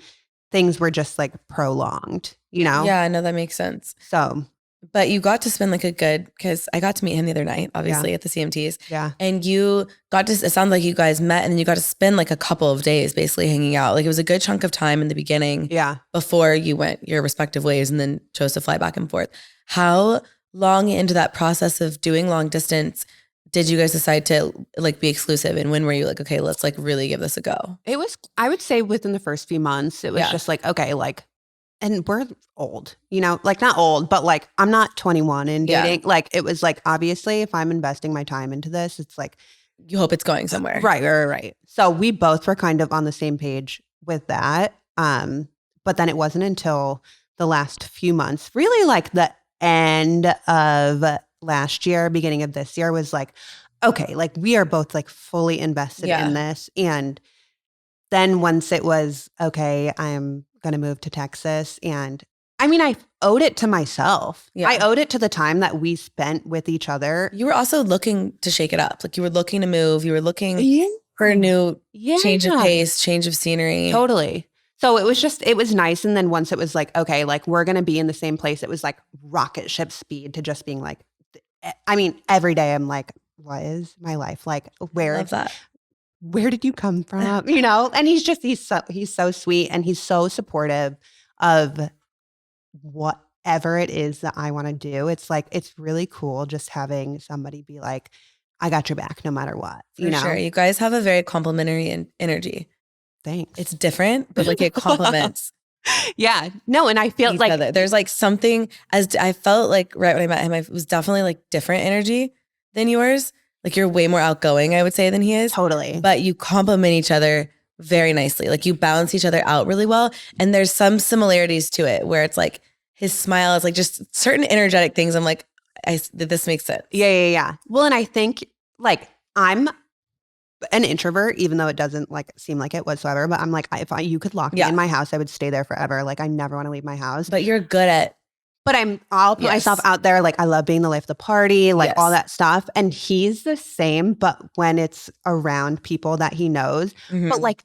things were just like prolonged, Yeah, I know that makes sense. So, but you got to spend like because I got to meet him the other night, obviously at the CMTs. Yeah. And it sounds like you guys met and then you got to spend like a couple of days basically hanging out. Like it was a good chunk of time in the beginning. Yeah. Before you went your respective ways and then chose to fly back and forth. How long into that process of doing long distance did you guys decide to like be exclusive? And when were you like, okay, let's like really give this a go? It was, I would say within the first few months, it was just like, okay, like, and we're old, like not old, but like I'm not 21 and dating. Like it was like, obviously if I'm investing my time into this, it's like, you hope it's going somewhere. Right. So we both were kind of on the same page with that. But then it wasn't until the last few months, really like the end of last year, beginning of this year was like, okay, like we are both like fully invested in this. And then once it was, okay, I'm going to move to Texas. And I mean, I owed it to myself. Yeah. I owed it to the time that we spent with each other. You were also looking to shake it up. Like you were looking to move. You were looking for a new change of pace, change of scenery. Totally. So it was nice. And then once it was like, okay, like we're going to be in the same place, it was like rocket ship speed to just being like, I mean, every day I'm like, what is my life? Like, where did you come from? And he's so sweet and he's so supportive of whatever it is that I want to do, it's like, it's really cool just having somebody be like, I got your back no matter what. For sure. You guys have a very complimentary energy. Thanks. It's different, but like it complements. Yeah. No, and I feel each like other. There's like something, as I felt like right when I met him, it was definitely like different energy than yours. Like you're way more outgoing, I would say, than he is. Totally. But you complement each other very nicely. Like you balance each other out really well. And there's some similarities to it where it's like his smile is like just certain energetic things. I'm like, this makes sense. Yeah. Well, and I think like I'm an introvert, even though it doesn't like seem like it whatsoever. But I'm like, you could lock me in my house, I would stay there forever. Like I never want to leave my house. But you're good at. But I'll put myself out there. Like I love being the life of the party, like all that stuff. And he's the same, but when it's around people that he knows. But like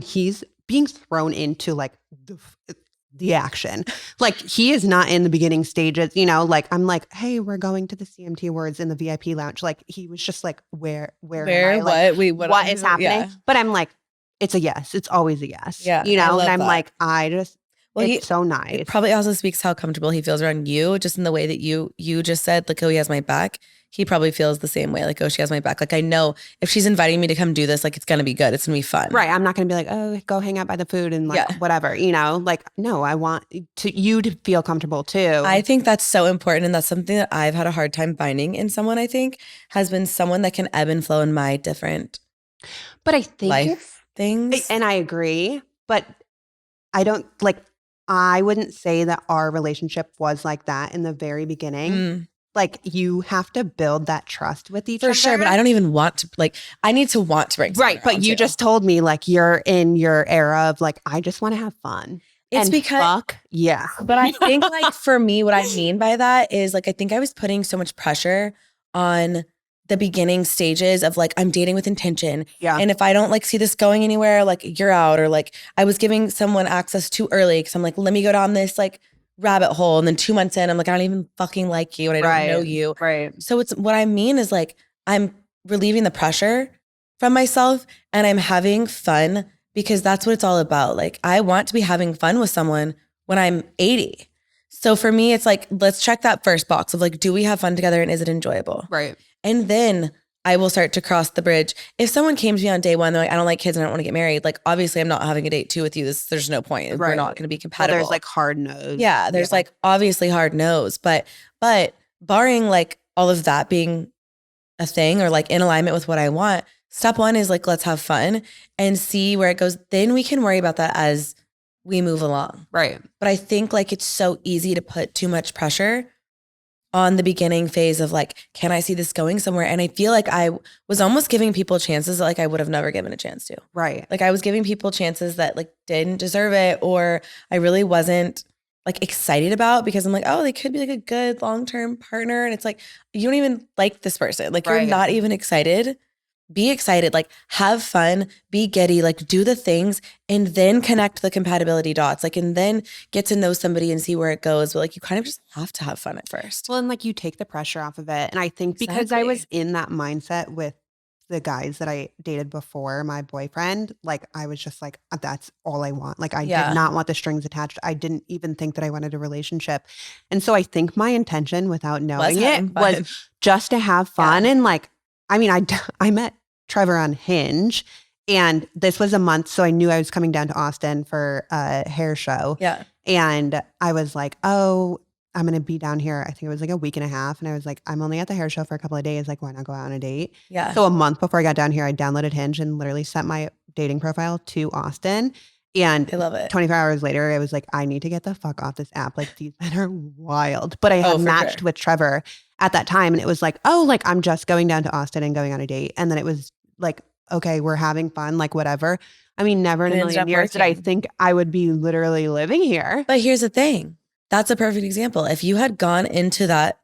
he's being thrown into like the action. Like he is not in the beginning stages, like I'm like, hey, we're going to the CMT Awards in the VIP lounge. Like he was just like, where am I? Like, what is happening? Yeah. But I'm like, it's a yes. It's always a yes. Yeah. And I'm like, it's so nice. It probably also speaks how comfortable he feels around you, just in the way that you just said, like, oh, he has my back. He probably feels the same way, like, oh, she has my back. Like, I know if she's inviting me to come do this, like, it's going to be good. It's going to be fun. Right. I'm not going to be like, oh, go hang out by the food and like whatever, like, no, I want you to feel comfortable too. I think that's so important. And that's something that I've had a hard time finding in someone, I think, has been someone that can ebb and flow in my different but I think life things. And I agree, but I wouldn't say that our relationship was like that in the very beginning. Like you have to build that trust with each other. For sure, but I don't even want to, like, I need to want to bring right. But you just told me like you're in your era of like, I just want to have fun. It's because yeah. But I think like for me, what I mean by that is like, I think I was putting so much pressure on the beginning stages of like, I'm dating with intention. Yeah. And if I don't like see this going anywhere, like you're out, or like I was giving someone access too early because I'm like, let me go down this like rabbit hole. And then 2 months in, I'm like, I don't even fucking like you and I don't know you. Right. So it's what I mean is like, I'm relieving the pressure from myself and I'm having fun because that's what it's all about. Like I want to be having fun with someone when I'm 80. So for me, it's like, let's check that first box of like, do we have fun together and is it enjoyable? Right. And then I will start to cross the bridge. If someone came to me on day one, they're like, I don't like kids and I don't want to get married. Like, obviously I'm not having a date 2 with you. There's no point. Right. We're not going to be compatible. Well, there's like hard no's. Yeah. There's like obviously hard no's, but barring like all of that being a thing or like in alignment with what I want, step 1 is like, let's have fun and see where it goes. Then we can worry about that as we move along. Right. But I think like it's so easy to put too much pressure on the beginning phase of like, can I see this going somewhere? And I feel like I was almost giving people chances that like I would have never given a chance to. Right. Like I was giving people chances that like didn't deserve it or I really wasn't like excited about because I'm like, oh, they could be like a good long-term partner. And it's like, you don't even like this person. Like you're not even excited. Be excited, like have fun, be giddy, like do the things and then connect the compatibility dots, like and then get to know somebody and see where it goes. But like you kind of just have to have fun at first. Well, and like you take the pressure off of it. And I think because I was in that mindset with the guys that I dated before my boyfriend, like I was just like, that's all I want. Like I did not want the strings attached. I didn't even think that I wanted a relationship. And so I think my intention without knowing it was just to have fun and like, I mean, I met Trevor on Hinge and this was a month. So I knew I was coming down to Austin for a hair show. Yeah. And I was like, oh, I'm going to be down here. I think it was like a week and a half. And I was like, I'm only at the hair show for a couple of days. Like, why not go out on a date? Yeah. So a month before I got down here, I downloaded Hinge and literally sent my dating profile to Austin. And I love it. 24 hours later, I was like, I need to get the fuck off this app. Like these men are wild. But I had matched with Trevor at that time. And it was like, oh, like I'm just going down to Austin and going on a date. And then it was like, okay, we're having fun, like whatever. I mean, never in a million years did I think I would be literally living here. But here's the thing. That's a perfect example. If you had gone into that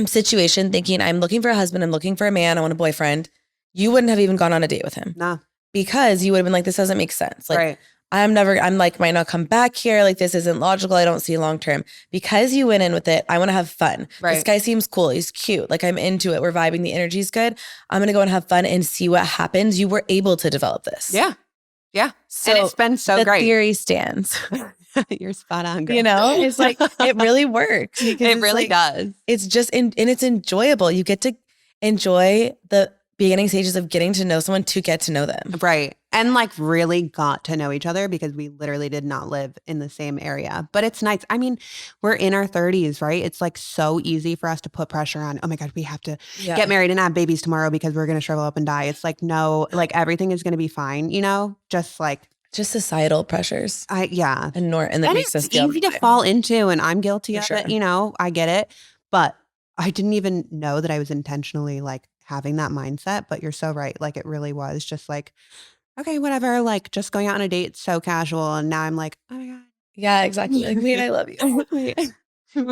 situation thinking, I'm looking for a husband, I'm looking for a man, I want a boyfriend, you wouldn't have even gone on a date with him. Nah. Because you would have been like, this doesn't make sense. Like, I'm like, might not come back here. Like, this isn't logical. I don't see long-term. Because you went in with it, I want to have fun. Right. This guy seems cool. He's cute. Like, I'm into it. We're vibing. The energy's good. I'm going to go and have fun and see what happens. You were able to develop this. Yeah. Yeah. So and it's been so great. The theory stands. You're spot on, girl. You know, it's like, it really works. It really does. It's just, and it's enjoyable. You get to enjoy the beginning stages of getting to know someone to get to know them. Right. And like really got to know each other because we literally did not live in the same area. But it's nice. I mean, we're in our 30s, right? It's like so easy for us to put pressure on, oh my God, we have to get married and have babies tomorrow because we're going to shrivel up and die. It's like, no, like everything is going to be fine, you know? Just societal pressures. And that makes us feel easy to fall into, and I'm guilty of it, you know, I get it. But I didn't even know that I was intentionally like having that mindset, but you're so right. Like it really was just like, okay, whatever, like just going out on a date, so casual. And now I'm like, oh my God. Yeah, exactly. Like, wait, I love you.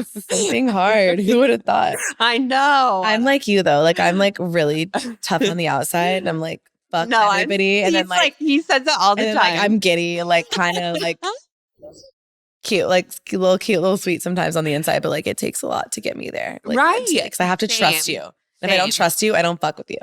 Something hard. Who would have thought? I know. I'm like you though. Like I'm like really tough on the outside. And I'm like, fuck everybody. And then like he says that all the time. Like, I'm giddy, like kind of like cute, like little sweet sometimes on the inside, but like it takes a lot to get me there. Like, right. Because I have to trust you. If I don't trust you, I don't fuck with you.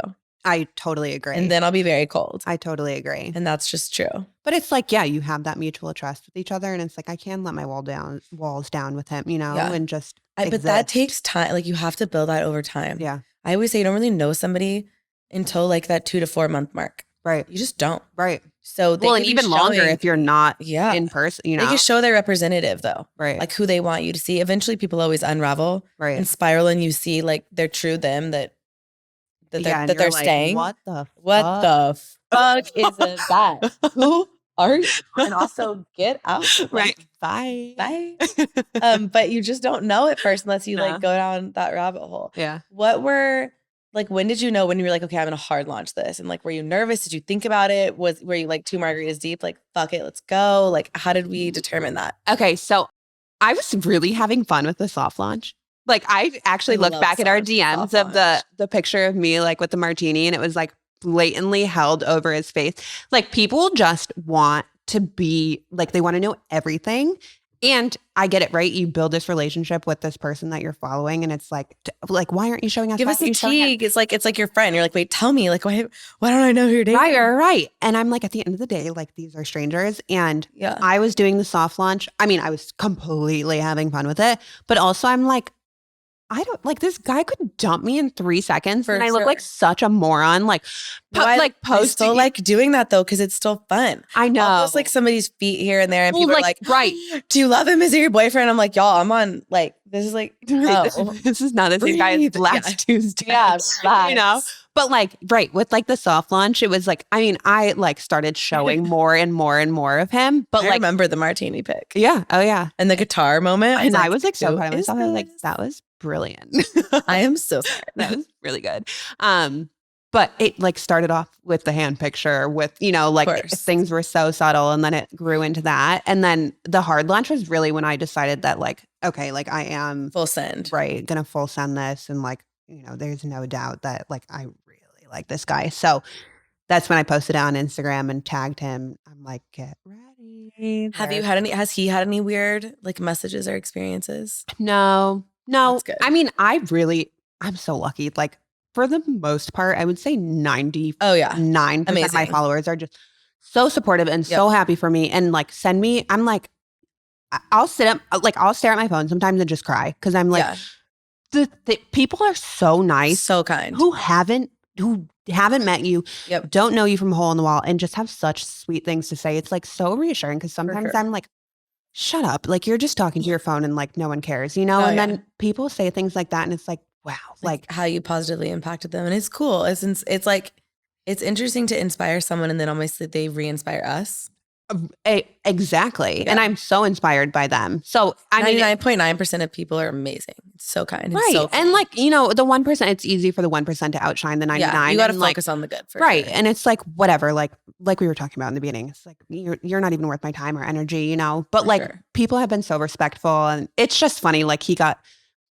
I totally agree. And then I'll be very cold. I totally agree. And that's just true. But it's like, yeah, you have that mutual trust with each other. And it's like, I can let my walls down with him, you know, and just but that takes time. Like you have to build that over time. Yeah. I always say you don't really know somebody until like that 2 to 4 month mark. Right. You just don't. Right. So and even longer if you're not in person, you know. They can show their representative though. Right. Like who they want you to see. Eventually people always unravel and spiral, and you see like their true them that they're like, staying. What the fuck is that? Who are you? And also get out. Right. Bye. But you just don't know at first unless you like go down that rabbit hole. Yeah. When did you know when you were like, okay, I'm going to hard launch this? And like, were you nervous? Did you think about it? Were you like 2 margaritas deep? Like, fuck it, let's go. Like, how did we determine that? Okay. So I was really having fun with the soft launch. Like I actually looked back at our DMs of the picture of me like with the martini, and it was like blatantly held over his face. Like people just want to be like, they want to know everything. And I get it, right? You build this relationship with this person that you're following, and it's like, why aren't you showing us? Give us a teague. It's like your friend. You're like, wait, tell me, like, why don't I know who you're dating? Right. And I'm like, at the end of the day, like these are strangers. And I was doing the soft launch. I mean, I was completely having fun with it, but also I'm like, I don't like this guy could dump me in 3 seconds and I look like such a moron. Like, posting. I still like doing that though, because it's still fun. I know. Almost like somebody's feet here and there, and people are like, right. Do you love him? Is he your boyfriend? I'm like, y'all, I'm on like, this is like, this is not the same guy as last Tuesday. Yeah, you know? But like, right, with like the soft launch, it was like, I mean, I like started showing more and more and more of him. But I remember the martini pic. Yeah. Oh yeah. And the guitar moment. And I was like so proud of myself. I was like, that was brilliant. I am so sorry. That was really good. But it like started off with the hand picture with, you know, like things were so subtle, and then it grew into that. And then the hard launch was really when I decided that like, okay, like I am full send. Right. Gonna full send this. And like, you know, there's no doubt that like I really like this guy. So that's when I posted it on Instagram and tagged him. I'm like, get ready. Has he had any weird like messages or experiences? No. That's good. I mean, I'm so lucky. Like for the most part, I would say 99% of my followers are just so supportive and so happy for me, and like send me, I'm like, I'll stare at my phone sometimes and just cry. Cause I'm like, the people are so nice, so kind, who haven't met you, don't know you from a hole in the wall, and just have such sweet things to say. It's like so reassuring, because sometimes I'm like, shut up, like you're just talking to your phone and like no one cares, you know? Then people say things like that, and it's like, wow, like how you positively impacted them. And it's cool. It's like, it's interesting to inspire someone, and then almost they re-inspire us. Exactly. And I'm so inspired by them. So I mean, 99.9% of people are amazing. It's so kind. Right. So cool. And like, you know, the 1%, it's easy for the 1% to outshine the 99. Yeah, you got to focus on the good. Right. Sure. And it's like, whatever, like we were talking about in the beginning, it's like, you're not even worth my time or energy, you know, but people have been so respectful, and it's just funny. Like he got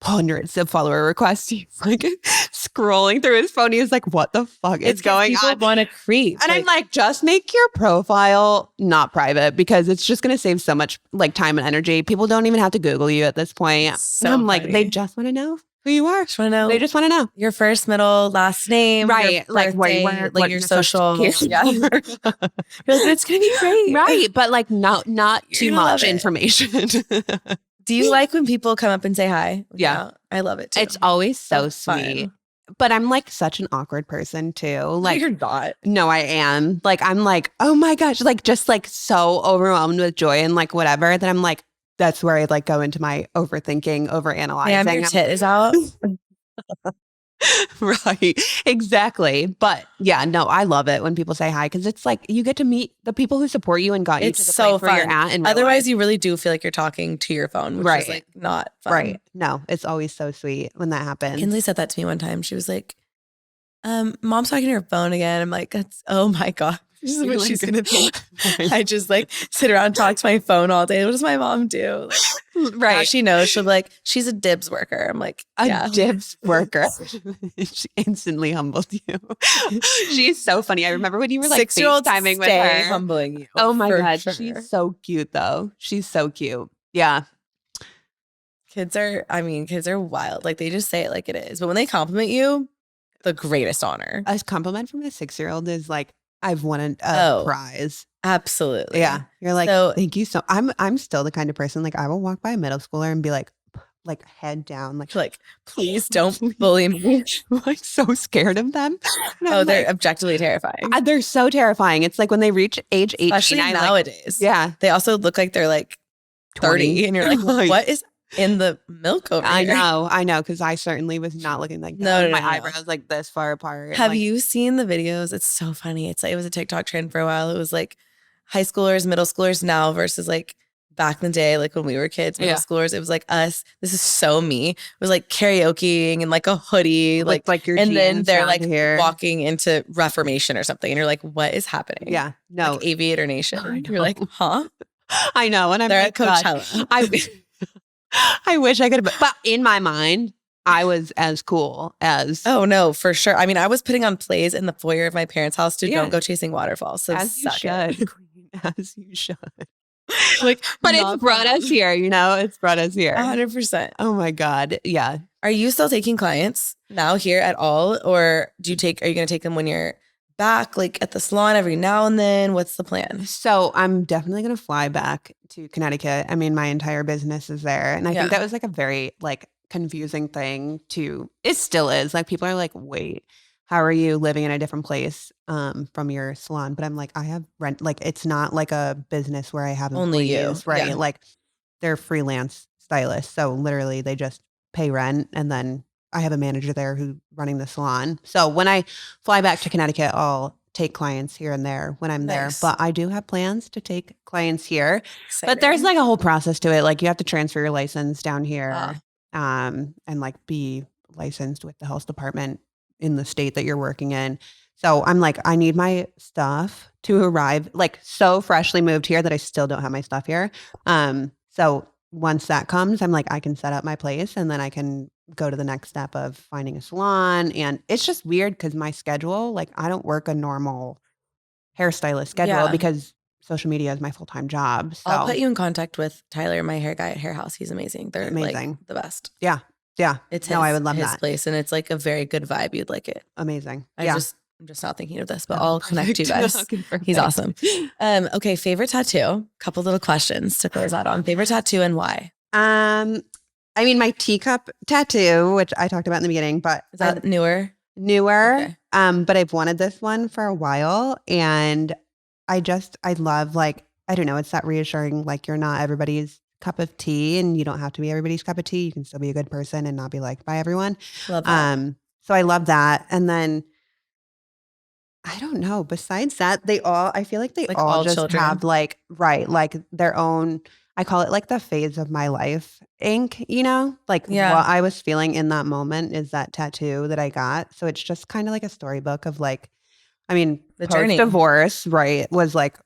hundreds of follower requests. He's like scrolling through his phone. He's like, what the fuck is going on? People want to creep. And I'm like, just make your profile not private, because it's just going to save so much like time and energy. People don't even have to Google you at this point. So I'm like, they just want to know who you are. Just want to know. They just want to know your first, middle, last name, right? your Like where you birthday, work, like your social. Yeah. You're like, it's gonna be great, right? But like not too You're gonna much love it. information. Do you like when people come up and say hi? Yeah. I love it too. It's always so fun. sweet. But I'm like such an awkward person too. Like you're not. No, I am. Like I'm like, oh my gosh, like just like so overwhelmed with joy and like whatever that I'm like, that's where I like go into my overthinking, overanalyzing. Damn, your tit is out. Right. Exactly. But yeah, no, I love it when people say hi because it's like you get to meet the people who support you and got you to the place where you're at. And otherwise, you really do feel like you're talking to your phone, which is like not fun. Right. No, it's always so sweet when that happens. Kinley said that to me one time. She was like, mom's talking to her phone again. I'm like, that's, oh my God. This is what she's going to think. I just like sit around and talk to my phone all day. What does my mom do? Like, now she knows. She'll be like, she's a dibs worker. I'm like, a dibs worker. She instantly humbled you. She's so funny. I remember when you were like FaceTiming with her. Humbling you. Oh my God. Sure. She's so cute though. She's so cute. Yeah. Kids are wild. Like they just say it like it is. But when they compliment you, the greatest honor. A compliment from a 6-year-old is like, I've won a prize. Absolutely. Yeah. You're like, thank you so I'm still the kind of person, like I will walk by a middle schooler and be like head down. Like please don't bully me. I'm like so scared of them. They're objectively terrifying. They're so terrifying. It's like when they reach age 18. Especially nowadays. Yeah. They also look like they're like 30 and you're like, what is in the milk over here? I know, because I certainly was not looking like that. My eyebrows like this far apart. Have you seen the videos? It's so funny. It's like it was a TikTok trend for a while. It was like high schoolers, middle schoolers now versus like back in the day, like when we were kids, middle schoolers. It was like us. This is so me. It was like karaokeing and like a hoodie, like your and then they're like walking into Reformation or something, and you're like, what is happening? Yeah, no, like Aviator Nation. You're like, huh? I know, and I'm they're at Coachella. I wish I could have, but in my mind, I was as cool as. Oh no, for sure. I mean, I was putting on plays in the foyer of my parents' house to Don't Go Chasing Waterfalls. So as you should, Queen, as you should. Like, but it's brought us here. It's brought us here. 100%. Oh my God, yeah. Are you still taking clients now here at all, or are you going to take them when you're back, like at the salon every now and then? What's the plan? So I'm definitely going to fly back to Connecticut. I mean, my entire business is there. And I think that was like a very like confusing thing it still is. Like people are like, wait, how are you living in a different place from your salon? But I'm like, I have rent. Like it's not like a business where I have employees, only you, right? Yeah. Like they're freelance stylists. So literally they just pay rent and then I have a manager there who's running the salon. So when I fly back to Connecticut, I'll take clients here and there when I'm there. But I do have plans to take clients here. Exciting. But there's like a whole process to it. Like you have to transfer your license down here and like be licensed with the health department in the state that you're working in. So I'm like, I need my stuff to arrive like so freshly moved here that I still don't have my stuff here. So once that comes, I'm like, I can set up my place and then I can go to the next step of finding a salon. And it's just weird because my schedule, like I don't work a normal hairstylist schedule because social media is my full-time job. So I'll put you in contact with Tyler, my hair guy at Hair House. He's amazing. They're amazing. Like the best. Yeah. Yeah. It's I would love his that place. And it's like a very good vibe. You'd like it. Amazing. I'm just not thinking of this, but I'll connect you guys. He's awesome. Okay. Favorite tattoo, couple little questions to close out on. Favorite tattoo and why? I mean, my teacup tattoo, which I talked about in the beginning, but is that newer? Okay. But I've wanted this one for a while and I love like, I don't know, it's that reassuring, like you're not everybody's cup of tea and you don't have to be everybody's cup of tea. You can still be a good person and not be liked by everyone. Love that. So I love that. And then I don't know, besides that, I feel like they like all just children have like, like their own, I call it like the phase of my life ink, like what I was feeling in that moment is that tattoo that I got. So it's just kind of like a storybook of like, I mean, the post-divorce, right, was like,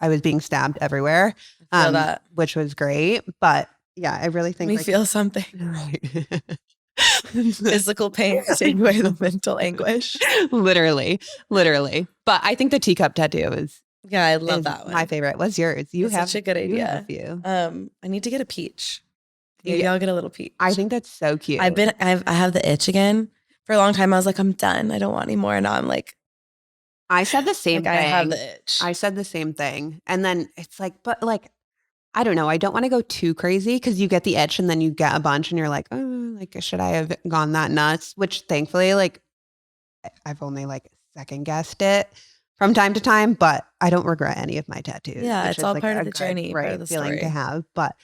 I was being stabbed everywhere, which was great. But yeah, I really think we feel something. Right. Physical pain take away the mental anguish. Literally. But I think the teacup tattoo is I love that one. My favorite. What's yours? You have such a good idea. You have a few. I need to get a peach. Maybe I'll get a little peach. I think that's so cute. I have the itch again. For a long time, I was like, I'm done. I don't want any more. And now I'm like, I said the same thing. I have the itch. I said the same thing. And then it's like, but like, I don't know. I don't want to go too crazy because you get the itch and then you get a bunch and you're like, oh, like, should I have gone that nuts? Which thankfully, like, I've only like second guessed it from time to time, but I don't regret any of my tattoos. Yeah, it's all like part of the journey, right, part of the feeling story to have. But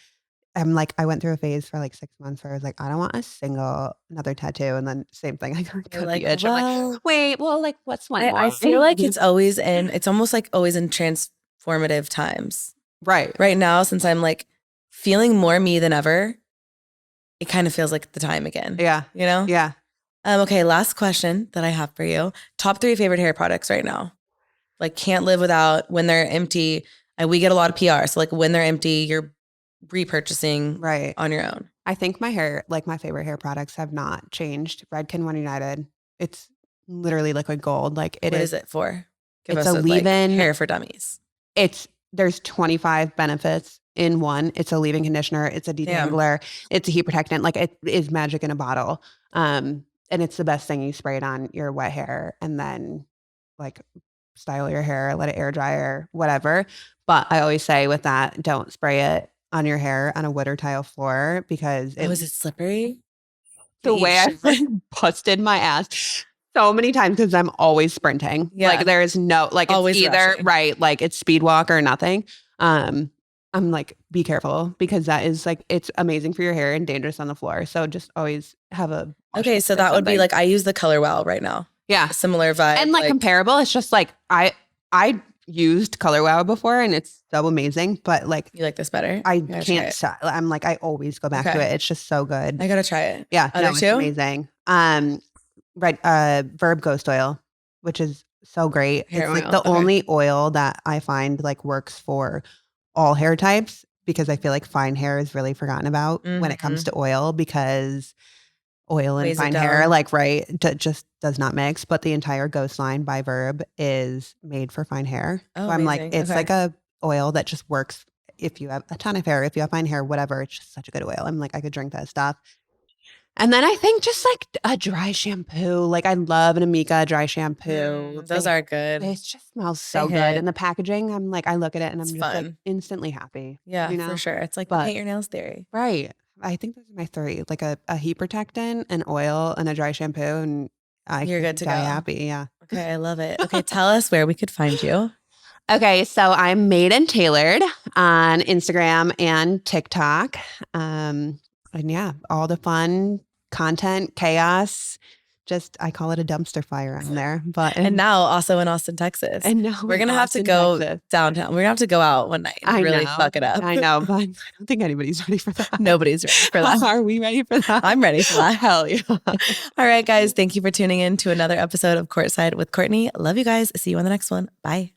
I'm like, I went through a phase for like 6 months where I was like, I don't want another tattoo. And then same thing. I got like, the itch. I'm like, wait, well, like, what's one more? I feel like it's almost like always in transformative times. Right. Right now, since I'm like feeling more me than ever, it kind of feels like the time again. Yeah. You know? Yeah. Okay, last question that I have for you. Top 3 favorite hair products right now. Like can't live without when they're empty. We get a lot of PR. So like when they're empty, you're repurchasing on your own. I think my favorite hair products have not changed. Redken One United. It's literally liquid gold. Like what is it for? Give it's us a leave-in hair for dummies. There's 25 benefits in one. It's a leave-in conditioner. It's a detangler. It's a heat protectant. Like it is magic in a bottle. And it's the best thing. You spray it on your wet hair and then like style your hair, let it air dry or whatever. But I always say with that, don't spray it on your hair on a wood or tile floor because is it slippery? The way I busted my ass so many times because I'm always sprinting. Yeah. Like there is no like always it's either rushing. Right, like it's speed walk or nothing. I'm like, be careful because that is like it's amazing for your hair and dangerous on the floor. So just always have a so that would be like I use the Color Wow right now. Yeah, a similar vibe and like comparable. It's just like I used Color Wow before and it's so amazing, but like you like this better. I can't stop. I'm like I always go back to it. It's just so good. I gotta try it. Yeah, it's amazing. Verb Ghost Oil, which is so great. It's like the only oil that I find like works for all hair types because I feel like fine hair is really forgotten about when it comes to oil because oil and fine hair just does not mix. But the entire Ghost line by Verb is made for fine hair. Oh, so I'm like, it's like a oil that just works if you have a ton of hair, if you have fine hair, whatever. It's just such a good oil. I'm like, I could drink that stuff. And then I think just like a dry shampoo. Like I love an Amika dry shampoo. Those are good. It just smells so good. And the packaging, I'm like, I look at it and I'm just like instantly happy. Yeah, for sure. It's like the paint your nails theory. Right. I think those are my 3. Like a heat protectant, an oil, and a dry shampoo. And you're good to go. Happy. Yeah. Okay. I love it. Okay. Tell us where we could find you. Okay, so I'm Made and Tailored on Instagram and TikTok. And yeah, all the fun content, chaos. Just I call it a dumpster fire on there. But and now also in Austin, Texas. And now we're gonna have to go downtown. We're gonna have to go out one night and really fuck it up. I know, but I don't think anybody's ready for that. Nobody's ready for that. Are we ready for that? I'm ready for that. Hell yeah. All right, guys. Thank you for tuning in to another episode of Courtside with Courtney. Love you guys. See you on the next one. Bye.